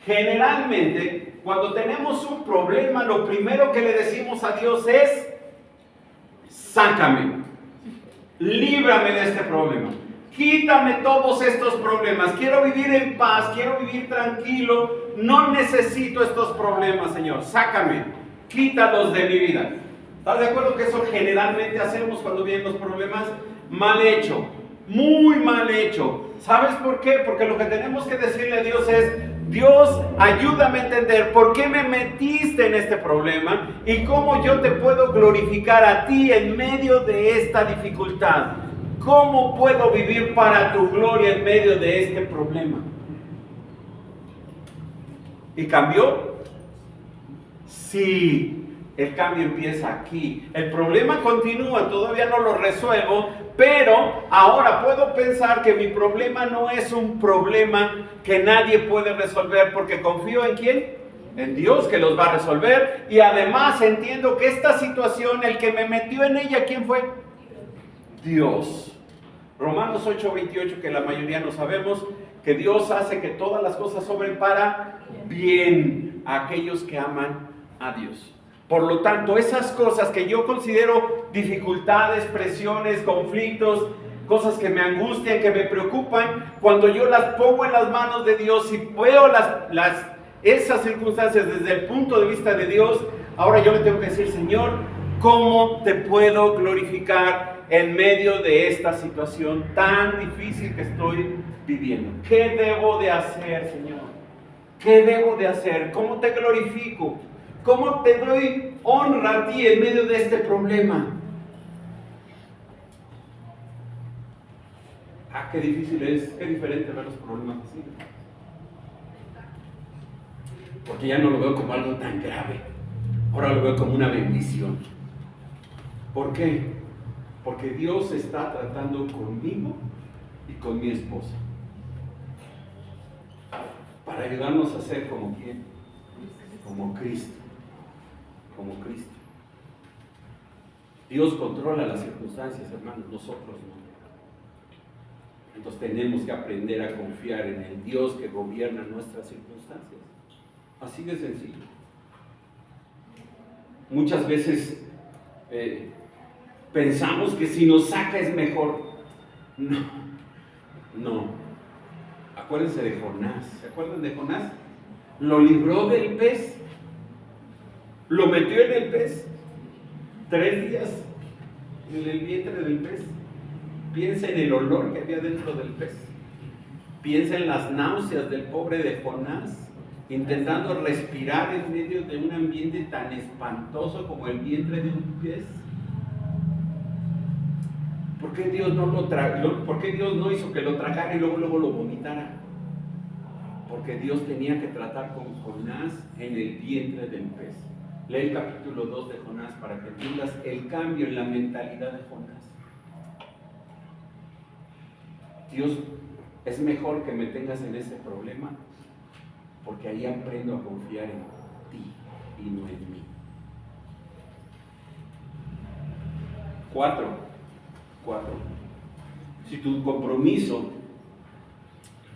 [SPEAKER 1] Generalmente, cuando tenemos un problema, lo primero que le decimos a Dios es: sácame, líbrame de este problema, quítame todos estos problemas, quiero vivir en paz, quiero vivir tranquilo, no necesito estos problemas, Señor, sácame, quítalos de mi vida. ¿Estás de acuerdo que eso generalmente hacemos cuando vienen los problemas? Mal hecho, muy mal hecho. ¿Sabes por qué? Porque lo que tenemos que decirle a Dios es: Dios, ayúdame a entender por qué me metiste en este problema y cómo yo te puedo glorificar a ti en medio de esta dificultad. ¿Cómo puedo vivir para tu gloria en medio de este problema? ¿Y cambió? Sí. El cambio empieza aquí. El problema continúa, todavía no lo resuelvo, pero ahora puedo pensar que mi problema no es un problema que nadie puede resolver, porque confío en ¿quién? En Dios, que los va a resolver, y además entiendo que esta situación, el que me metió en ella, ¿quién fue? Dios. Romanos 8:28, que la mayoría no sabemos, que Dios hace que todas las cosas obren para bien a aquellos que aman a Dios. Por lo tanto, esas cosas que yo considero dificultades, presiones, conflictos, cosas que me angustian, que me preocupan, cuando yo las pongo en las manos de Dios y veo esas circunstancias desde el punto de vista de Dios, ahora yo le tengo que decir: Señor, ¿cómo te puedo glorificar en medio de esta situación tan difícil que estoy viviendo? ¿Qué debo de hacer, Señor? ¿Qué debo de hacer? ¿Cómo te glorifico? ¿Cómo te doy honra a ti en medio de este problema? Qué difícil es, qué diferente ver los problemas así. Porque ya no lo veo como algo tan grave, ahora lo veo como una bendición. ¿Por qué? Porque Dios está tratando conmigo y con mi esposa para ayudarnos a ser como ¿quién? Como Cristo. Como Cristo. Dios controla las circunstancias, hermanos, nosotros no. Entonces tenemos que aprender a confiar en el Dios que gobierna nuestras circunstancias. Así de sencillo. Muchas veces pensamos que si nos saca es mejor. No. Acuérdense de Jonás. ¿Se acuerdan de Jonás? Lo libró del pez. Lo metió en el pez. 3 días en el vientre del pez. Piensa en el olor que había dentro del pez. Piensa en las náuseas del pobre de Jonás, intentando respirar en medio de un ambiente tan espantoso como el vientre de un pez. ¿Por qué Dios no lo tragó? ¿Por qué Dios no hizo que lo tragara y luego lo vomitara? Porque Dios tenía que tratar con Jonás en el vientre del pez. Lee el capítulo 2 de Jonás para que entiendas el cambio en la mentalidad de Jonás. Dios es mejor que me tengas en ese problema, porque ahí aprendo a confiar en ti y no en mí. 4. Si tu compromiso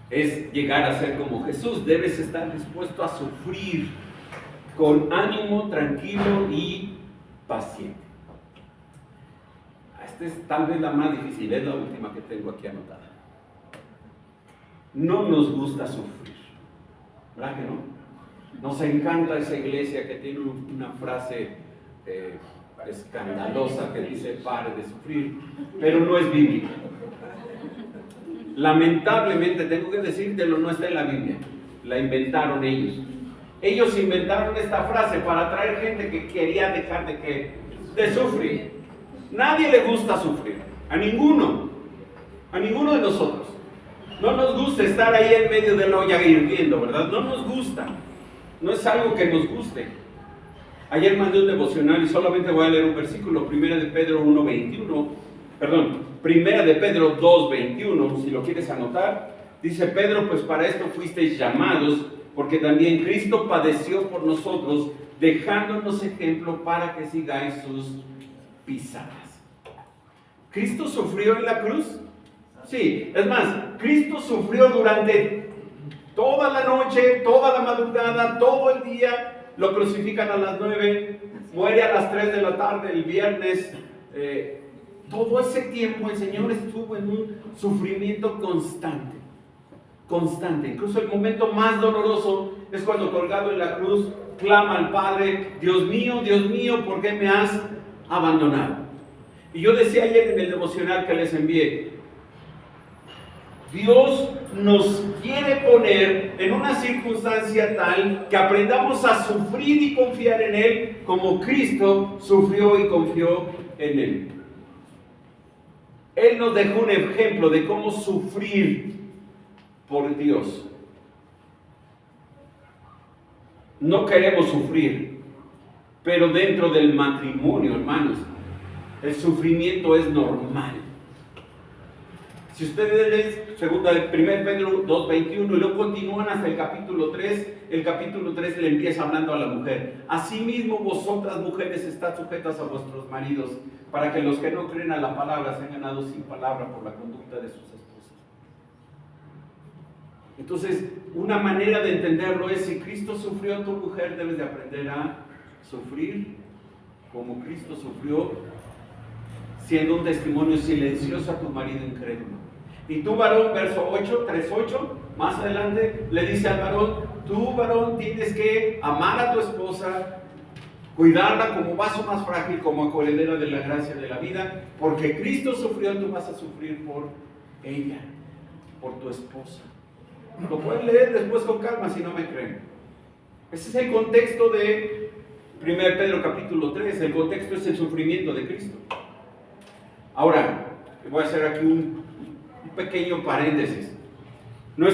[SPEAKER 1] es llegar a ser como Jesús, debes estar dispuesto a sufrir con ánimo tranquilo y paciente. Esta es tal vez la más difícil, es la última que tengo aquí anotada. No nos gusta sufrir, ¿verdad que no? Nos encanta esa iglesia que tiene una frase escandalosa que dice pare de sufrir, pero no es bíblica. Lamentablemente tengo que decírtelo, no está en la Biblia, la inventaron ellos. Ellos inventaron esta frase para atraer gente que quería dejar de sufrir. Nadie le gusta sufrir, a ninguno de nosotros. No nos gusta estar ahí en medio de la olla hirviendo, ¿verdad? No nos gusta, no es algo que nos guste. Ayer mandé un devocional y solamente voy a leer un versículo, 1 de Pedro 1:21, perdón, 1 de Pedro 2:21, si lo quieres anotar. Dice Pedro, pues para esto fuisteis llamados, porque también Cristo padeció por nosotros, dejándonos ejemplo para que sigáis sus pisadas. ¿Cristo sufrió en la cruz? Sí, es más, Cristo sufrió durante toda la noche, toda la madrugada, todo el día. Lo crucifican a las 9, muere a las 3 de la tarde el viernes. Todo ese tiempo el Señor estuvo en un sufrimiento constante. Incluso el momento más doloroso es cuando colgado en la cruz clama al Padre: Dios mío, ¿por qué me has abandonado? Y yo decía ayer en el devocional que les envié, Dios nos quiere poner en una circunstancia tal que aprendamos a sufrir y confiar en Él como Cristo sufrió y confió en Él. Él nos dejó un ejemplo de cómo sufrir por Dios. No queremos sufrir, pero dentro del matrimonio, hermanos, el sufrimiento es normal. Si ustedes leen 1 Pedro 2:21 y luego continúan hasta el capítulo 3, el capítulo 3 le empieza hablando a la mujer. Asimismo vosotras mujeres estad sujetas a vuestros maridos, para que los que no creen a la palabra sean ganados sin palabra por la conducta de sus esposas. Entonces, una manera de entenderlo es: si Cristo sufrió, tu mujer debes de aprender a sufrir como Cristo sufrió, siendo un testimonio silencioso a tu marido incrédulo. Y tú, varón, verso 8, 3:8, más adelante le dice al varón: tú, varón, tienes que amar a tu esposa, cuidarla como vaso más frágil, como acoledera de la gracia de la vida, porque Cristo sufrió, tú vas a sufrir por ella, por tu esposa. Lo pueden leer después con calma si no me creen. Ese es el contexto de 1 Pedro capítulo 3, el contexto es el sufrimiento de Cristo. Ahora, voy a hacer aquí un pequeño paréntesis. No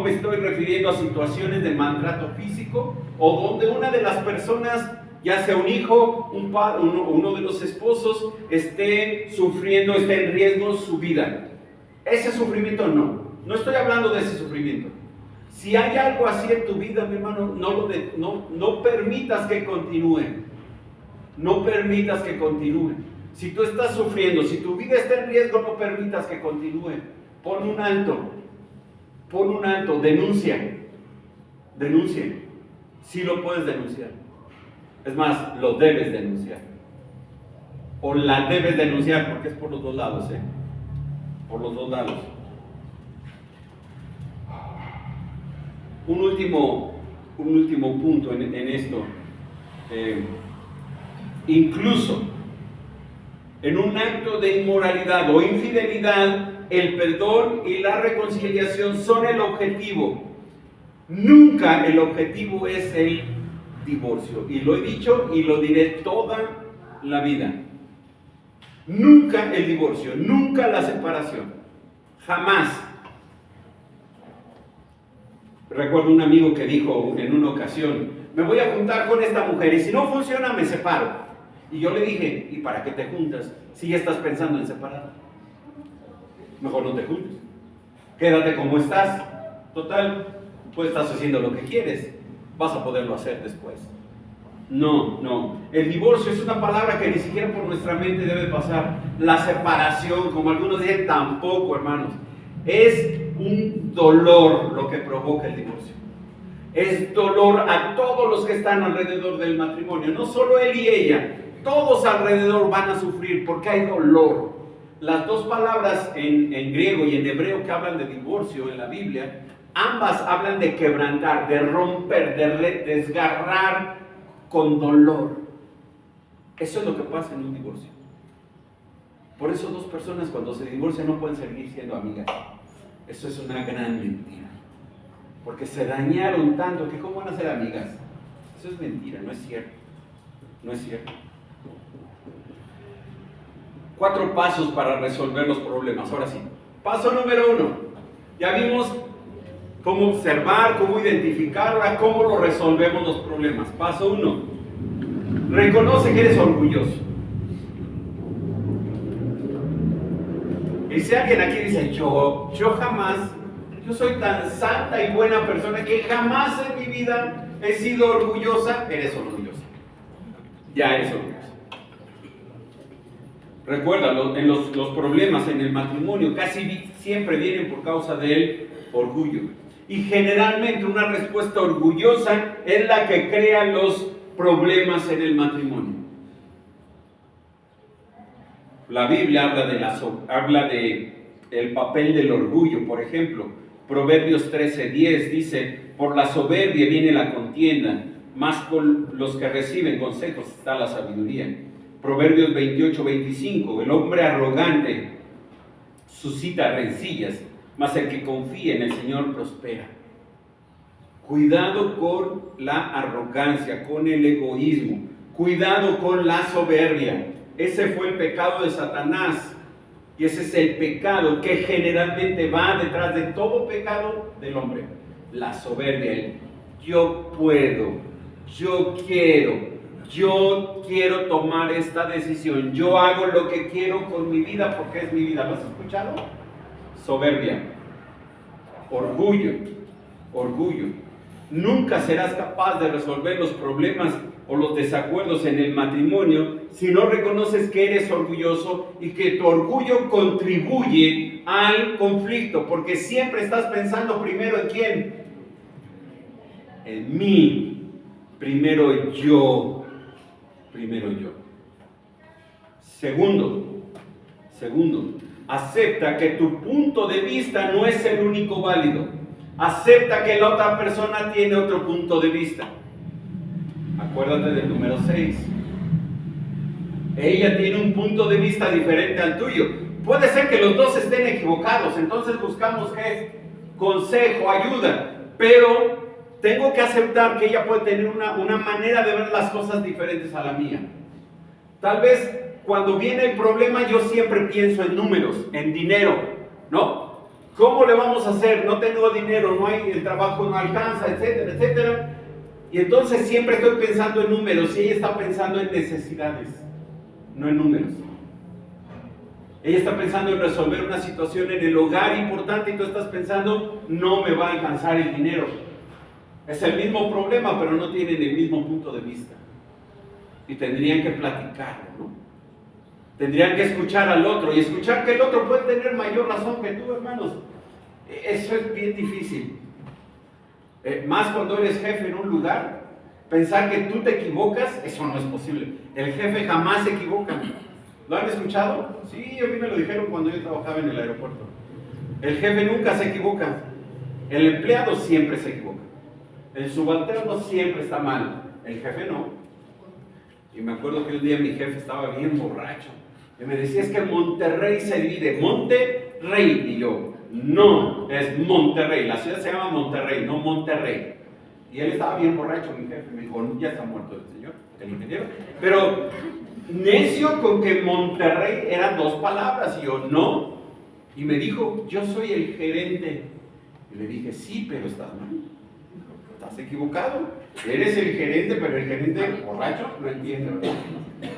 [SPEAKER 1] me estoy refiriendo a situaciones de maltrato físico o donde una de las personas, ya sea un hijo, un padre, uno de los esposos, esté sufriendo, esté en riesgo su vida. Ese sufrimiento no estoy hablando de ese sufrimiento. Si hay algo así en tu vida, mi hermano, no permitas que continúe. No permitas que continúe. Si tú estás sufriendo, si tu vida está en riesgo, no permitas que continúe. Pon un alto, denuncia. Si lo puedes denunciar. Es más, lo debes denunciar. O la debes denunciar, porque es por los dos lados, por los dos lados. Un último punto en esto. Incluso en un acto de inmoralidad o infidelidad, el perdón y la reconciliación son el objetivo. Nunca el objetivo es el divorcio. Y lo he dicho y lo diré toda la vida. Nunca el divorcio, nunca la separación. Jamás. Recuerdo un amigo que dijo en una ocasión: me voy a juntar con esta mujer y si no funciona me separo. Y yo le dije: ¿y para qué te juntas si ya estás pensando en separar? Mejor no te juntes. Quédate como estás. Total, pues estás haciendo lo que quieres. Vas a poderlo hacer después. No, no. El divorcio es una palabra que ni siquiera por nuestra mente debe pasar. La separación, como algunos dicen, tampoco, hermanos. Es un dolor lo que provoca el divorcio. Es dolor a todos los que están alrededor del matrimonio. No solo él y ella. Todos alrededor van a sufrir porque hay dolor. Las dos palabras en griego y en hebreo que hablan de divorcio en la Biblia, ambas hablan de quebrantar, de romper, de desgarrar con dolor. Eso es lo que pasa en un divorcio. Por eso dos personas cuando se divorcian no pueden seguir siendo amigas. Eso es una gran mentira. Porque se dañaron tanto que ¿cómo van a ser amigas? Eso es mentira, no es cierto. No es cierto. 4 pasos para resolver los problemas. Ahora sí. Paso número 1. Ya vimos cómo observar, cómo identificar, ahora cómo lo resolvemos los problemas. Paso 1. Reconoce que eres orgulloso. Y si alguien aquí dice, yo jamás, yo soy tan santa y buena persona que jamás en mi vida he sido orgullosa, eres orgullosa. Ya eres orgullosa. Recuerda, en los problemas en el matrimonio casi siempre vienen por causa del orgullo. Y generalmente una respuesta orgullosa es la que crea los problemas en el matrimonio. La Biblia habla de el papel del orgullo. Por ejemplo, Proverbios 13:10 dice, por la soberbia viene la contienda, más con los que reciben consejos está la sabiduría. Proverbios 28:25, el hombre arrogante suscita rencillas, mas el que confía en el Señor prospera. Cuidado con la arrogancia, con el egoísmo, cuidado con la soberbia. Ese fue el pecado de Satanás y ese es el pecado que generalmente va detrás de todo pecado del hombre. La soberbia, el yo puedo, yo quiero tomar esta decisión, yo hago lo que quiero con mi vida porque es mi vida. ¿Lo has escuchado? Soberbia, orgullo. Nunca serás capaz de resolver los problemas o los desacuerdos en el matrimonio si no reconoces que eres orgulloso y que tu orgullo contribuye al conflicto, porque siempre estás pensando primero en quién, en mí, primero yo. Segundo, acepta que tu punto de vista no es el único válido. Acepta que la otra persona tiene otro punto de vista. Acuérdate del número 6. Ella tiene un punto de vista diferente al tuyo. Puede ser que los dos estén equivocados, entonces buscamos ¿qué? Consejo, ayuda. Pero tengo que aceptar que ella puede tener una manera de ver las cosas diferentes a la mía. Tal vez cuando viene el problema yo siempre pienso en números, en dinero, ¿no? ¿Cómo le vamos a hacer? No tengo dinero, no hay, el trabajo no alcanza, etcétera, etcétera. Y entonces siempre estoy pensando en números y ella está pensando en necesidades, no en números. Ella está pensando en resolver una situación en el hogar importante y tú estás pensando, no me va a alcanzar el dinero. Es el mismo problema, pero no tienen el mismo punto de vista. Y tendrían que platicarlo, ¿no? Tendrían que escuchar al otro y escuchar que el otro puede tener mayor razón que tú, hermanos. Eso es bien difícil. Más cuando eres jefe en un lugar, pensar que tú te equivocas, eso no es posible. El jefe jamás se equivoca. ¿Lo han escuchado? Sí, a mí me lo dijeron cuando yo trabajaba en el aeropuerto. El jefe nunca se equivoca. El empleado siempre se equivoca. El subalterno siempre está mal. El jefe no. Y me acuerdo que un día mi jefe estaba bien borracho. Y me decía, es que Monterrey se divide. Monterrey. Y yo, no, es Monterrey. La ciudad se llama Monterrey, no Monterrey. Y él estaba bien borracho, mi jefe. Me dijo, ya está muerto el señor, el ingeniero. Pero necio con que Monterrey eran 2 palabras. Y yo, no. Y me dijo, yo soy el gerente. Y le dije, sí, pero estás mal. Estás equivocado. Eres el gerente, pero el gerente borracho no entiende.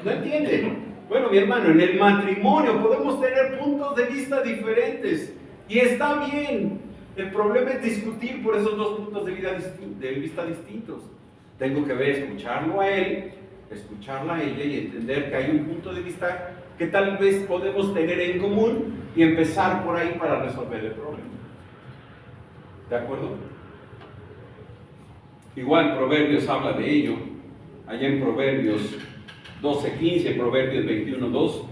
[SPEAKER 1] No entiende. Bueno, mi hermano, en el matrimonio podemos tener puntos de vista diferentes. Y está bien. El problema es discutir por esos dos puntos de vista distintos. Tengo que ver, escucharlo a él, escucharla a ella y entender que hay un punto de vista que tal vez podemos tener en común y empezar por ahí para resolver el problema. ¿De acuerdo? Igual Proverbios habla de ello, allá en Proverbios 12:15, Proverbios 21:2.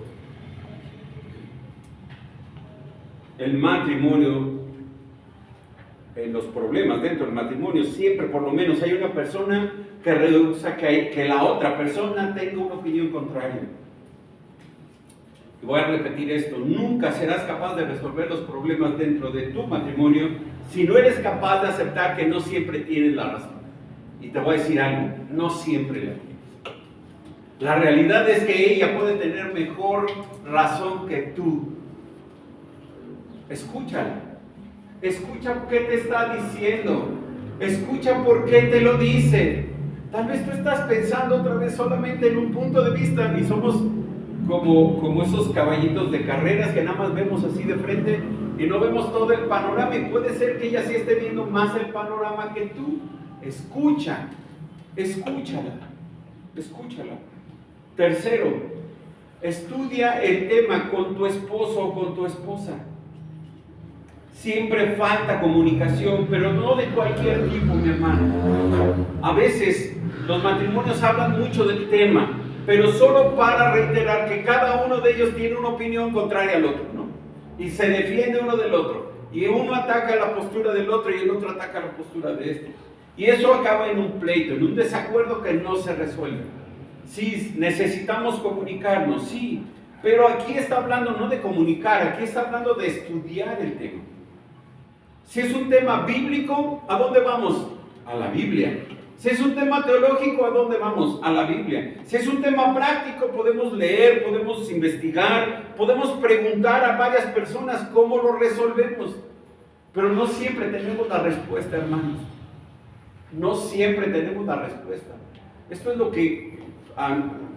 [SPEAKER 1] El matrimonio, los problemas dentro del matrimonio, siempre por lo menos hay una persona que rehúsa que la otra persona tenga una opinión contraria. Y voy a repetir esto: nunca serás capaz de resolver los problemas dentro de tu matrimonio si no eres capaz de aceptar que no siempre tienes la razón. Y te voy a decir algo, no siempre la tienes. La realidad es que ella puede tener mejor razón que tú. Escúchala. Escucha qué te está diciendo. Escucha por qué te lo dice. Tal vez tú estás pensando otra vez solamente en un punto de vista y somos como esos caballitos de carreras que nada más vemos así de frente y no vemos todo el panorama, y puede ser que ella sí esté viendo más el panorama que tú. Escúchala. Tercero, estudia el tema con tu esposo o con tu esposa. Siempre falta comunicación, pero no de cualquier tipo, mi hermano. A veces los matrimonios hablan mucho del tema, pero solo para reiterar que cada uno de ellos tiene una opinión contraria al otro, ¿no? Y se defiende uno del otro. Y uno ataca la postura del otro y el otro ataca la postura de este. Y eso acaba en un pleito, en un desacuerdo que no se resuelve. Sí, necesitamos comunicarnos, sí. Pero aquí está hablando no de comunicar, aquí está hablando de estudiar el tema. Si es un tema bíblico, ¿a dónde vamos? A la Biblia. Si es un tema teológico, ¿a dónde vamos? A la Biblia. Si es un tema práctico, podemos leer, podemos investigar, podemos preguntar a varias personas cómo lo resolvemos. Pero no siempre tenemos la respuesta, hermanos. No siempre tenemos la respuesta. Esto es lo que,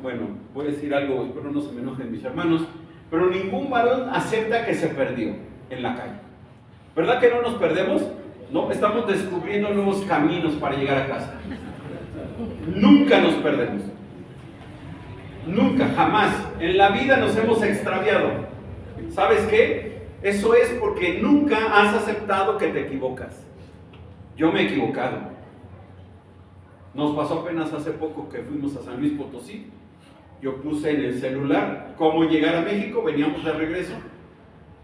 [SPEAKER 1] bueno, voy a decir algo, espero no se me enojen mis hermanos, pero ningún varón acepta que se perdió en la calle. ¿Verdad que no nos perdemos? No, estamos descubriendo nuevos caminos para llegar a casa. Nunca nos perdemos. Nunca, jamás. En la vida nos hemos extraviado. ¿Sabes qué? Eso es porque nunca has aceptado que te equivocas. Yo me he equivocado. Nos pasó apenas hace poco que fuimos a San Luis Potosí. Yo puse en el celular cómo llegar a México, veníamos de regreso.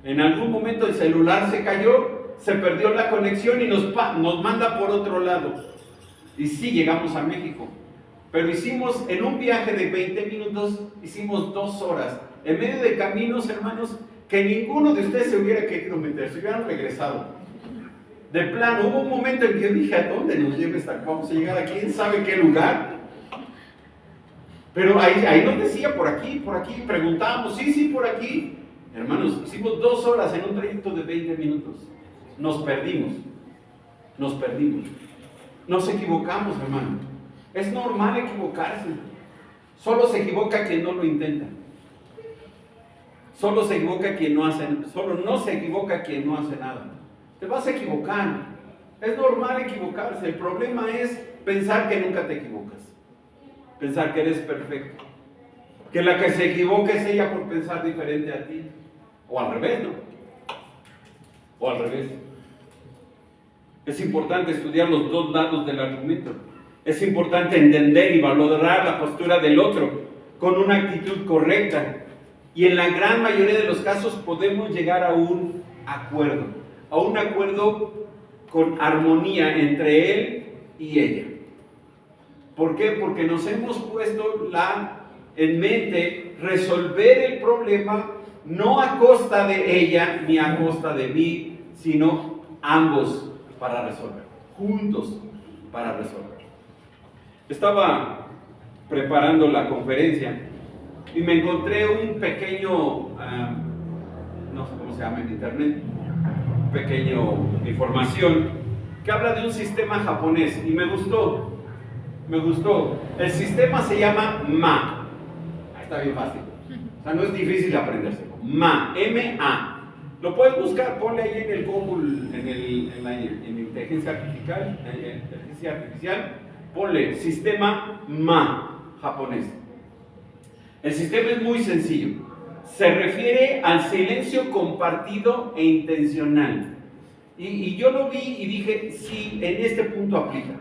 [SPEAKER 1] En algún momento el celular se cayó, se perdió la conexión y nos manda por otro lado. Y sí, llegamos a México. Pero hicimos, en un viaje de 20 minutos, hicimos 2 horas. En medio de caminos, hermanos, que ninguno de ustedes se hubiera querido meter, se hubieran regresado. De plano, hubo un momento en que dije, ¿a dónde nos lleva esta? Vamos a llegar a quién sabe qué lugar. Pero ahí nos decía, por aquí, preguntábamos, sí, por aquí. Hermanos, hicimos 2 horas en un trayecto de 20 minutos. Nos perdimos. Nos equivocamos, hermano. Es normal equivocarse. Solo se equivoca quien no lo intenta. Solo no se equivoca quien no hace nada. Te vas a equivocar. Es normal equivocarse. El problema es pensar que nunca te equivocas. Pensar que eres perfecto. Que la que se equivoca es ella por pensar diferente a ti. O al revés, ¿no? O al revés. Es importante estudiar los dos lados del argumento. Es importante entender y valorar la postura del otro con una actitud correcta. Y en la gran mayoría de los casos podemos llegar a un acuerdo. A un acuerdo con armonía entre él y ella. ¿Por qué? Porque nos hemos puesto en mente resolver el problema no a costa de ella ni a costa de mí, sino ambos para resolver, juntos para resolver. Estaba preparando la conferencia y me encontré un pequeño, no sé cómo se llama en internet, pequeño información que habla de un sistema japonés y me gustó. El sistema se llama MA. Está bien fácil. O sea, no es difícil aprendérselo. MA, M-A. Lo puedes buscar, ponle ahí en el Google, en la inteligencia artificial, ponle sistema MA japonés. El sistema es muy sencillo. Se refiere al silencio compartido e intencional. Y yo lo vi y dije, sí, en este punto aplica.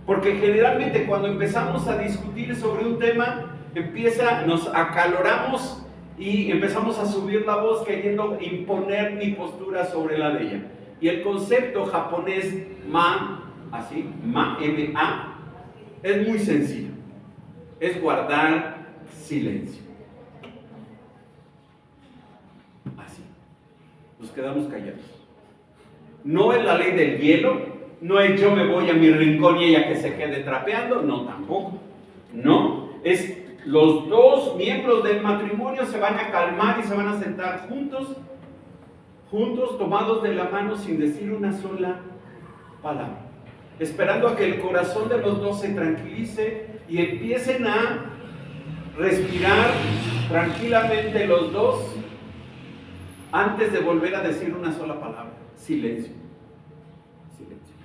[SPEAKER 1] Porque generalmente cuando empezamos a discutir sobre un tema, nos acaloramos y empezamos a subir la voz queriendo imponer mi postura sobre la de ella. Y el concepto japonés ma, así, ma, M-A, es muy sencillo. Es guardar silencio. Así. Nos quedamos callados. No es la ley del hielo, no es yo me voy a mi rincón y ella que se quede trapeando, no, tampoco. No, es los dos miembros del matrimonio se van a calmar y se van a sentar juntos, tomados de la mano sin decir una sola palabra, esperando a que el corazón de los dos se tranquilice y empiecen a respirar tranquilamente los dos antes de volver a decir una sola palabra. Silencio. Silencio.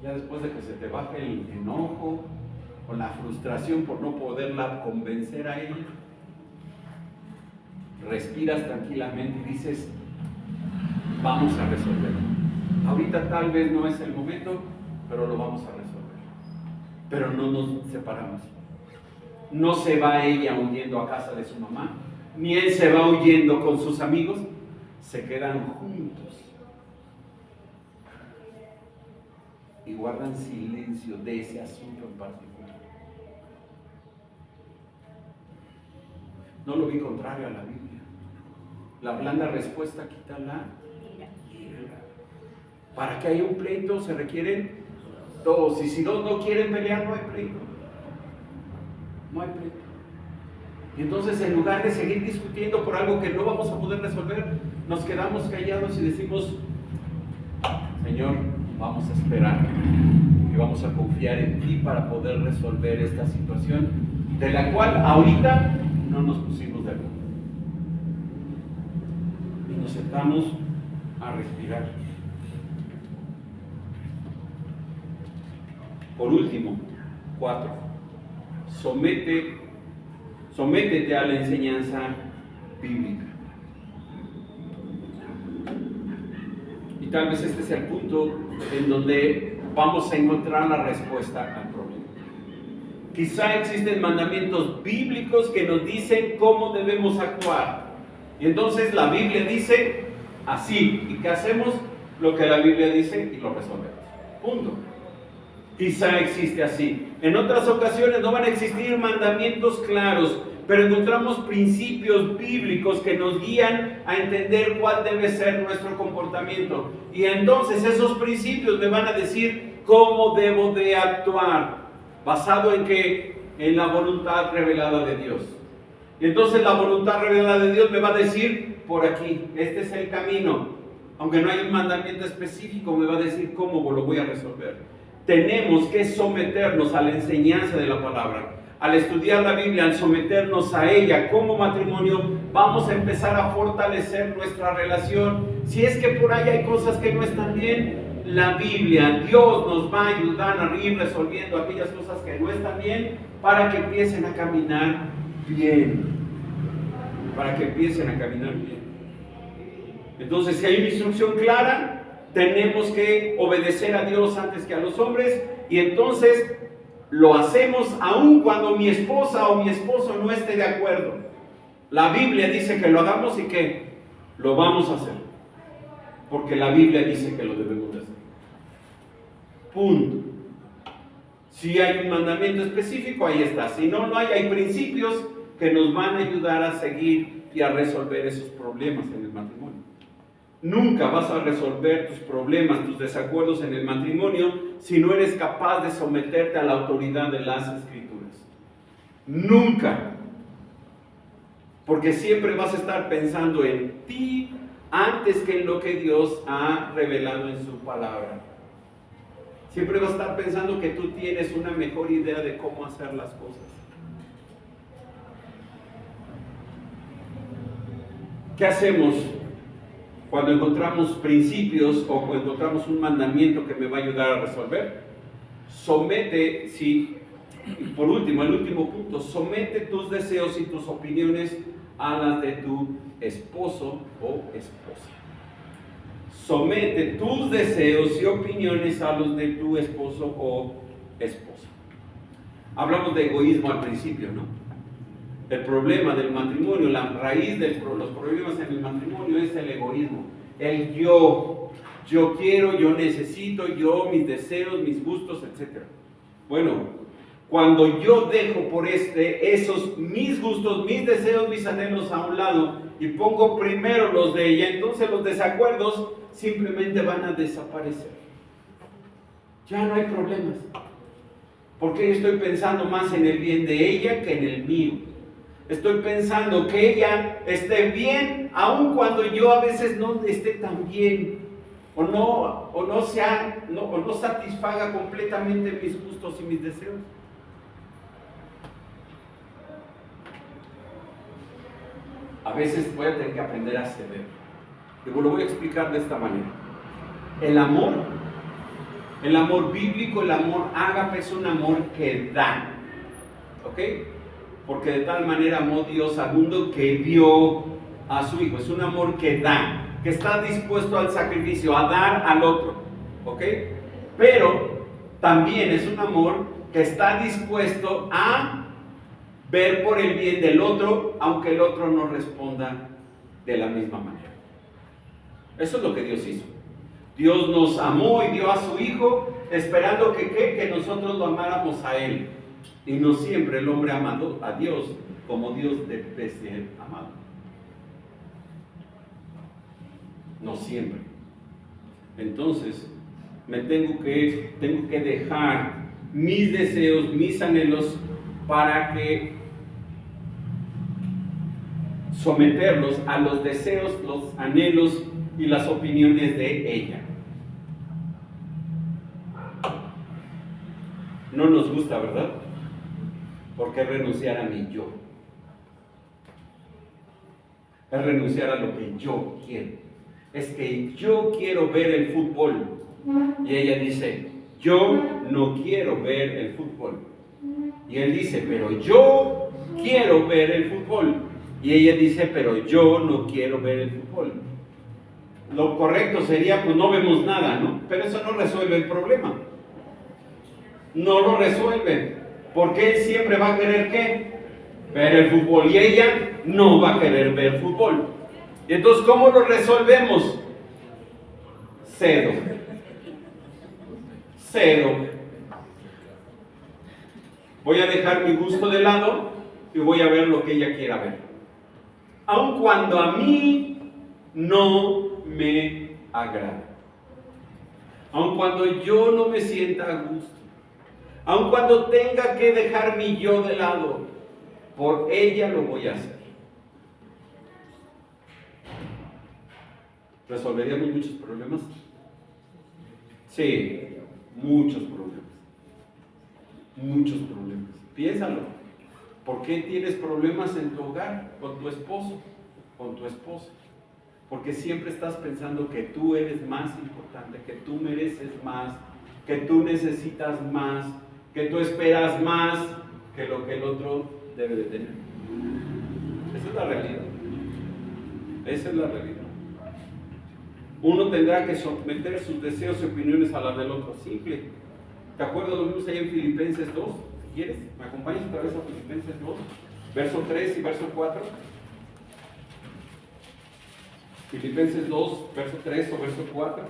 [SPEAKER 1] Ya después de que se te baje el enojo o la frustración por no poderla convencer a ella, respiras tranquilamente y dices, vamos a resolverlo. Ahorita tal vez no es el momento, pero lo vamos a resolver. Pero no nos separamos. No se va ella huyendo a casa de su mamá, ni él se va huyendo con sus amigos, se quedan juntos y guardan silencio de ese asunto en particular. No lo vi contrario a la Biblia. La blanda respuesta quita la ira. Para que haya un pleito se requieren dos, y si dos no quieren pelear, no hay pleito. No hay pleito. Y entonces, en lugar de seguir discutiendo por algo que no vamos a poder resolver, nos quedamos callados y decimos, Señor, vamos a esperar y vamos a confiar en ti para poder resolver esta situación de la cual ahorita no nos pusimos de acuerdo. Y nos sentamos a respirar. Por último, 4. Sométete a la enseñanza bíblica. Y tal vez este es el punto en donde vamos a encontrar la respuesta al problema. Quizá existen mandamientos bíblicos que nos dicen cómo debemos actuar. Y entonces la Biblia dice así. ¿Y qué hacemos? Lo que la Biblia dice y lo resolvemos. Punto. Quizá existe así. En otras ocasiones no van a existir mandamientos claros, pero encontramos principios bíblicos que nos guían a entender cuál debe ser nuestro comportamiento. Y entonces esos principios me van a decir cómo debo de actuar, basado en qué, en la voluntad revelada de Dios. Y entonces la voluntad revelada de Dios me va a decir, por aquí, este es el camino. Aunque no hay un mandamiento específico, me va a decir cómo lo voy a resolver. Tenemos que someternos a la enseñanza de la palabra. Al estudiar la Biblia, al someternos a ella como matrimonio, vamos a empezar a fortalecer nuestra relación. Si es que por ahí hay cosas que no están bien, la Biblia, Dios nos va a ayudar a ir resolviendo aquellas cosas que no están bien para que empiecen a caminar bien. Para que empiecen a caminar bien. Entonces, si hay una instrucción clara, tenemos que obedecer a Dios antes que a los hombres, y entonces lo hacemos aun cuando mi esposa o mi esposo no esté de acuerdo. La Biblia dice que lo hagamos y que lo vamos a hacer, porque la Biblia dice que lo debemos de hacer. Punto. Si hay un mandamiento específico, ahí está. Si no, no hay. Hay principios que nos van a ayudar a seguir y a resolver esos problemas en el matrimonio. Nunca vas a resolver tus problemas, tus desacuerdos en el matrimonio si no eres capaz de someterte a la autoridad de las Escrituras. Nunca. Porque siempre vas a estar pensando en ti antes que en lo que Dios ha revelado en su palabra. Siempre vas a estar pensando que tú tienes una mejor idea de cómo hacer las cosas. ¿Qué hacemos cuando encontramos principios o cuando encontramos un mandamiento que me va a ayudar a resolver? Somete, sí, por último, el último punto, somete tus deseos y tus opiniones a las de tu esposo o esposa. Somete tus deseos y opiniones a los de tu esposo o esposa. Hablamos de egoísmo al principio, ¿no? El problema del matrimonio, la raíz de los problemas en el matrimonio es el egoísmo. El yo quiero, yo necesito, yo, mis deseos, mis gustos, etc. Bueno, cuando yo dejo por esos mis gustos, mis deseos, mis anhelos a un lado y pongo primero los de ella, entonces los desacuerdos simplemente van a desaparecer. Ya no hay problemas. Porque yo estoy pensando más en el bien de ella que en el mío. Estoy pensando que ella esté bien, aun cuando yo a veces no esté tan bien, o no satisfaga completamente mis gustos y mis deseos. A veces voy a tener que aprender a ceder. Y lo voy a explicar de esta manera. El amor bíblico, el amor ágape es un amor que da. ¿Ok? Porque de tal manera amó Dios al mundo que dio a su Hijo. Es un amor que da, que está dispuesto al sacrificio, a dar al otro. ¿Ok? Pero también es un amor que está dispuesto a ver por el bien del otro, aunque el otro no responda de la misma manera. Eso es lo que Dios hizo. Dios nos amó y dio a su Hijo, esperando que nosotros lo amáramos a Él. Y no siempre el hombre ha amado a Dios como Dios debe ser amado. No siempre. Entonces, tengo que dejar mis deseos, mis anhelos, para que someterlos a los deseos, los anhelos y las opiniones de ella. No nos gusta, ¿verdad? Porque es renunciar a mi yo. Es renunciar a lo que yo quiero. Es que yo quiero ver el fútbol. Y ella dice, yo no quiero ver el fútbol. Y él dice, pero yo quiero ver el fútbol. Y ella dice, pero yo no quiero ver el fútbol. Lo correcto sería, pues no vemos nada, ¿no? Pero eso no resuelve el problema. No lo resuelve. Porque él siempre va a querer, ¿qué? Ver el fútbol. Y ella no va a querer ver fútbol. Y entonces, ¿cómo lo resolvemos? Cedo. Voy a dejar mi gusto de lado y voy a ver lo que ella quiera ver. Aun cuando a mí no me agrada. Aun cuando yo no me sienta a gusto. Aun cuando tenga que dejar mi yo de lado, por ella lo voy a hacer. ¿Resolveríamos muchos problemas? Sí, muchos problemas. Muchos problemas. Piénsalo. ¿Por qué tienes problemas en tu hogar, con tu esposo, con tu esposa? Porque siempre estás pensando que tú eres más importante, que tú mereces más, que tú necesitas más, que tú esperas más que lo que el otro debe de tener. Esa es la realidad. Esa es la realidad. Uno tendrá que someter sus deseos y opiniones a las del otro. Simple. ¿Te acuerdas? Lo vimos ahí en Filipenses 2. Si quieres, ¿me acompañas otra vez a Filipenses 2? Verso 3 y verso 4. Filipenses 2, verso 3 o verso 4.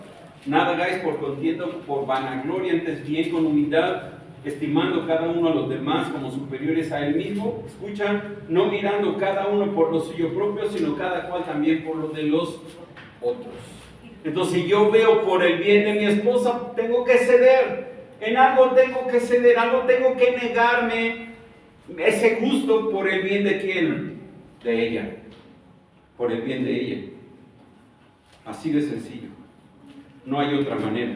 [SPEAKER 1] Nada hagáis por contienda o por vanagloria, antes bien con humildad, estimando cada uno a los demás como superiores a él mismo. Escucha, no mirando cada uno por lo suyo propio, sino cada cual también por lo de los otros. Entonces, si yo veo por el bien de mi esposa, tengo que ceder. En algo tengo que ceder, algo tengo que negarme ese gusto por el bien de quién, de ella, por el bien de ella. Así de sencillo. No hay otra manera,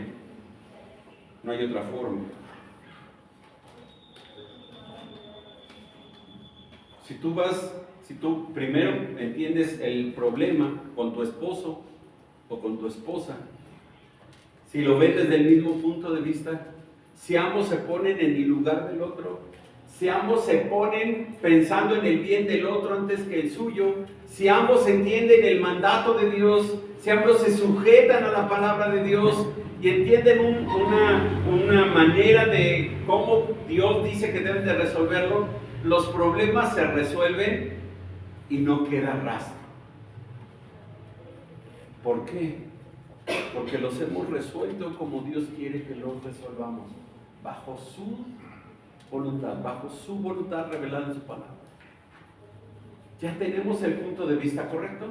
[SPEAKER 1] no hay otra forma. si tú primero entiendes el problema con tu esposo o con tu esposa, si lo ves desde el mismo punto de vista, si ambos se ponen en el lugar del otro, si ambos se ponen pensando en el bien del otro antes que el suyo, si ambos entienden el mandato de Dios, si ambos se sujetan a la palabra de Dios y entienden una manera de cómo Dios dice que deben de resolverlo, los problemas se resuelven y no queda rastro. ¿Por qué? Porque los hemos resuelto como Dios quiere que los resolvamos, bajo su voluntad revelada en su palabra. Ya tenemos el punto de vista correcto,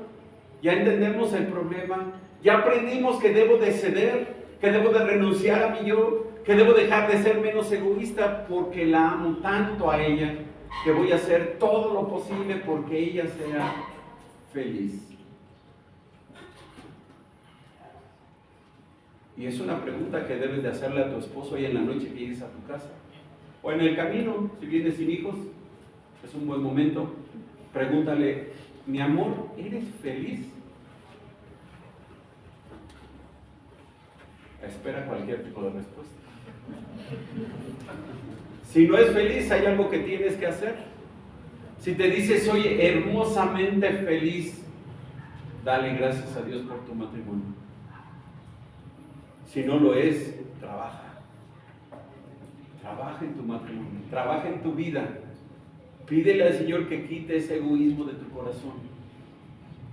[SPEAKER 1] ya entendemos el problema, ya aprendimos que debo de ceder, que debo de renunciar a mi yo, que debo dejar de ser menos egoísta porque la amo tanto a ella, que voy a hacer todo lo posible porque ella sea feliz. Y es una pregunta que debes de hacerle a tu esposo hoy en la noche que llegues a tu casa. O en el camino, si vienes sin hijos, es un buen momento. Pregúntale, mi amor, ¿eres feliz? Espera cualquier tipo de respuesta. Si no es feliz, hay algo que tienes que hacer. Si te dice, soy hermosamente feliz, dale gracias a Dios por tu matrimonio. Si no lo es, trabaja. Trabaja en tu matrimonio, trabaja en tu vida. Pídele al Señor que quite ese egoísmo de tu corazón,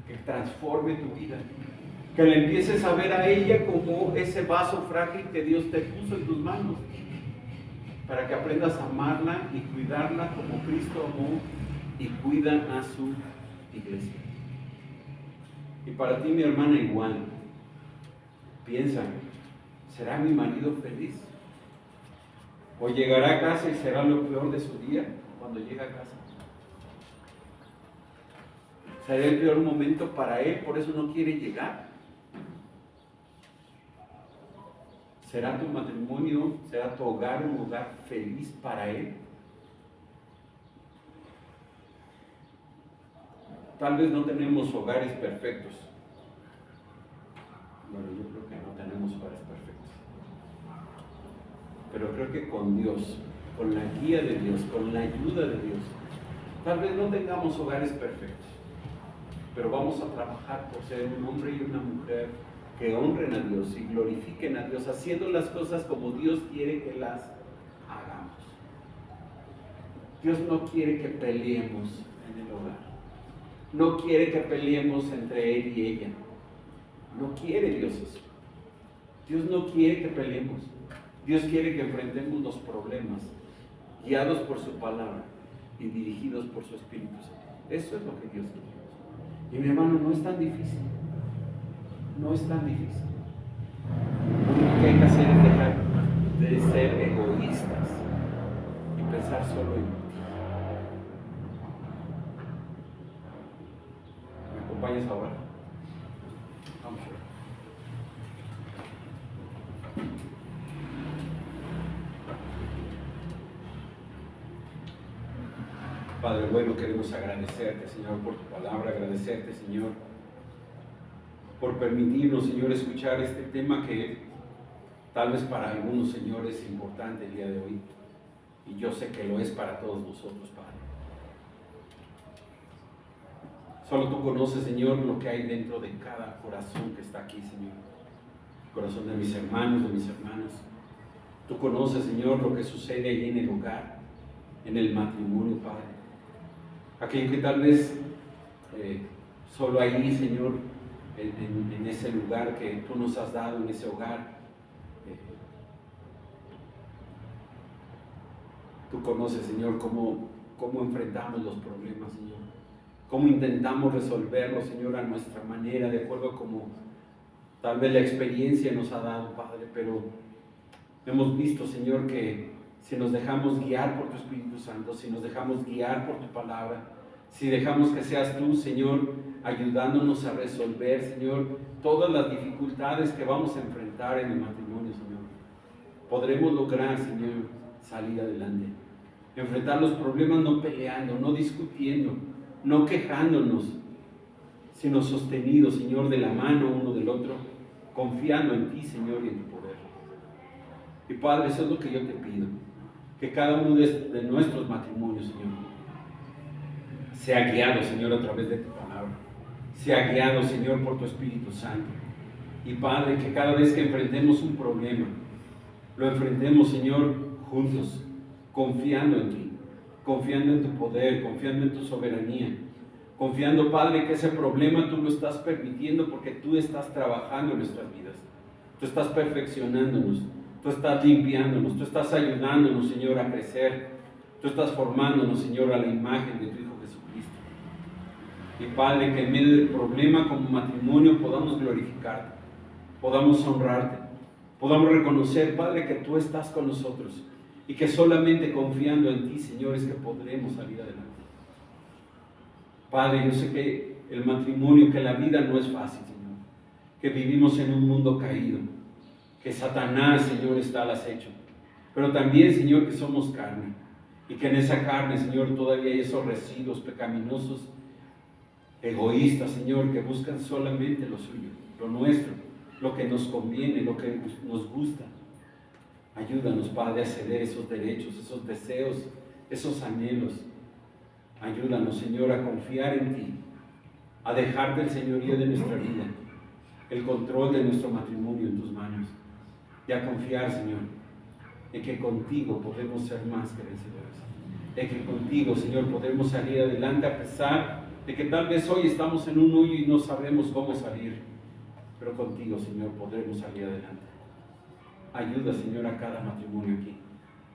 [SPEAKER 1] que transforme tu vida, que le empieces a ver a ella como ese vaso frágil que Dios te puso en tus manos, para que aprendas a amarla y cuidarla como Cristo amó y cuida a su iglesia. Y para ti, mi hermana, igual. Piensa, ¿será mi marido feliz? ¿O llegará a casa y será lo peor de su día cuando llega a casa? ¿Será el peor momento para él, por eso no quiere llegar? ¿Será tu matrimonio, será tu hogar un hogar feliz para él? Tal vez no tenemos hogares perfectos. Bueno, yo creo que no tenemos hogares perfectos. Pero creo que con Dios, con la guía de Dios, con la ayuda de Dios, tal vez no tengamos hogares perfectos, pero vamos a trabajar por ser un hombre y una mujer que honren a Dios y glorifiquen a Dios, haciendo las cosas como Dios quiere que las hagamos. Dios no quiere que peleemos en el hogar, no quiere que peleemos entre él y ella, no quiere Dios eso. Dios no quiere que peleemos. Dios quiere que enfrentemos los problemas, guiados por su palabra y dirigidos por su Espíritu Santo. Eso es lo que Dios quiere. Y mi hermano, no es tan difícil. No es tan difícil. Lo único que hay que hacer es dejar de ser egoístas y pensar solo en ti. ¿Me acompañas ahora? Vamos a ver. Padre bueno, queremos agradecerte, Señor, por tu palabra, agradecerte, Señor, por permitirnos, Señor, escuchar este tema que tal vez para algunos, Señor, es importante el día de hoy, y yo sé que lo es para todos nosotros, Padre. Solo tú conoces, Señor, lo que hay dentro de cada corazón que está aquí, Señor. El corazón de mis hermanos, de mis hermanas. Tú conoces, Señor, lo que sucede ahí en el hogar, en el matrimonio, Padre. Aquello que tal vez solo ahí, Señor, en ese lugar que tú nos has dado, en ese hogar, tú conoces, Señor, cómo enfrentamos los problemas, Señor, cómo intentamos resolverlos, Señor, a nuestra manera, de acuerdo a cómo tal vez la experiencia nos ha dado, Padre, pero hemos visto, Señor, que si nos dejamos guiar por tu Espíritu Santo, si nos dejamos guiar por tu palabra, si dejamos que seas tú, Señor, ayudándonos a resolver, Señor, todas las dificultades que vamos a enfrentar en el matrimonio, Señor, podremos lograr, Señor, salir adelante. Enfrentar los problemas no peleando, no discutiendo, no quejándonos, sino sostenidos, Señor, de la mano uno del otro, confiando en ti, Señor, y en tu poder. Y Padre, eso es lo que yo te pido, que cada uno de nuestros matrimonios, Señor, sea guiado, Señor, a través de tu palabra, sea guiado, Señor, por tu Espíritu Santo. Y Padre, que cada vez que enfrentemos un problema, lo enfrentemos, Señor, juntos, confiando en ti, confiando en tu poder, confiando en tu soberanía, confiando, Padre, que ese problema tú lo estás permitiendo porque tú estás trabajando en nuestras vidas, tú estás perfeccionándonos, tú estás limpiándonos, tú estás ayudándonos, Señor, a crecer, tú estás formándonos, Señor, a la imagen de tu Hijo Jesucristo. Y Padre, que en medio del problema como matrimonio podamos glorificarte, podamos honrarte, podamos reconocer, Padre, que tú estás con nosotros y que solamente confiando en ti, Señor, es que podremos salir adelante. Padre, yo sé que el matrimonio, que la vida no es fácil, Señor, que vivimos en un mundo caído, que Satanás, Señor, está al acecho, pero también, Señor, que somos carne y que en esa carne, Señor, todavía hay esos residuos pecaminosos, egoístas, Señor, que buscan solamente lo suyo, lo nuestro, lo que nos conviene, lo que nos gusta. Ayúdanos, Padre, a ceder esos derechos, esos deseos, esos anhelos. Ayúdanos, Señor, a confiar en ti, a dejarte el señorío de nuestra vida, el control de nuestro matrimonio en tus manos, y a confiar, Señor, en que contigo podemos ser más que vencedores, en que contigo, Señor, podemos salir adelante a pesar de que tal vez hoy estamos en un hoyo y no sabemos cómo salir, pero contigo, Señor, podremos salir adelante. Ayuda, Señor, a cada matrimonio aquí.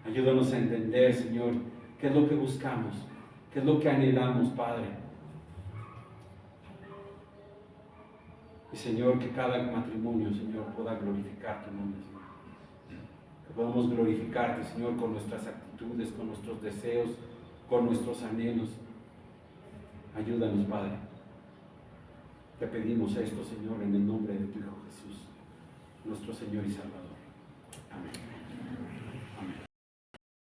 [SPEAKER 1] Ayúdanos a entender, Señor, qué es lo que buscamos, qué es lo que anhelamos, Padre. Y, Señor, que cada matrimonio, Señor, pueda glorificar tu nombre, Señor. Que podamos glorificarte, Señor, con nuestras actitudes, con nuestros deseos, con nuestros anhelos. Ayúdanos, Padre. Te pedimos esto, Señor, en el nombre de tu Hijo Jesús, nuestro Señor y Salvador.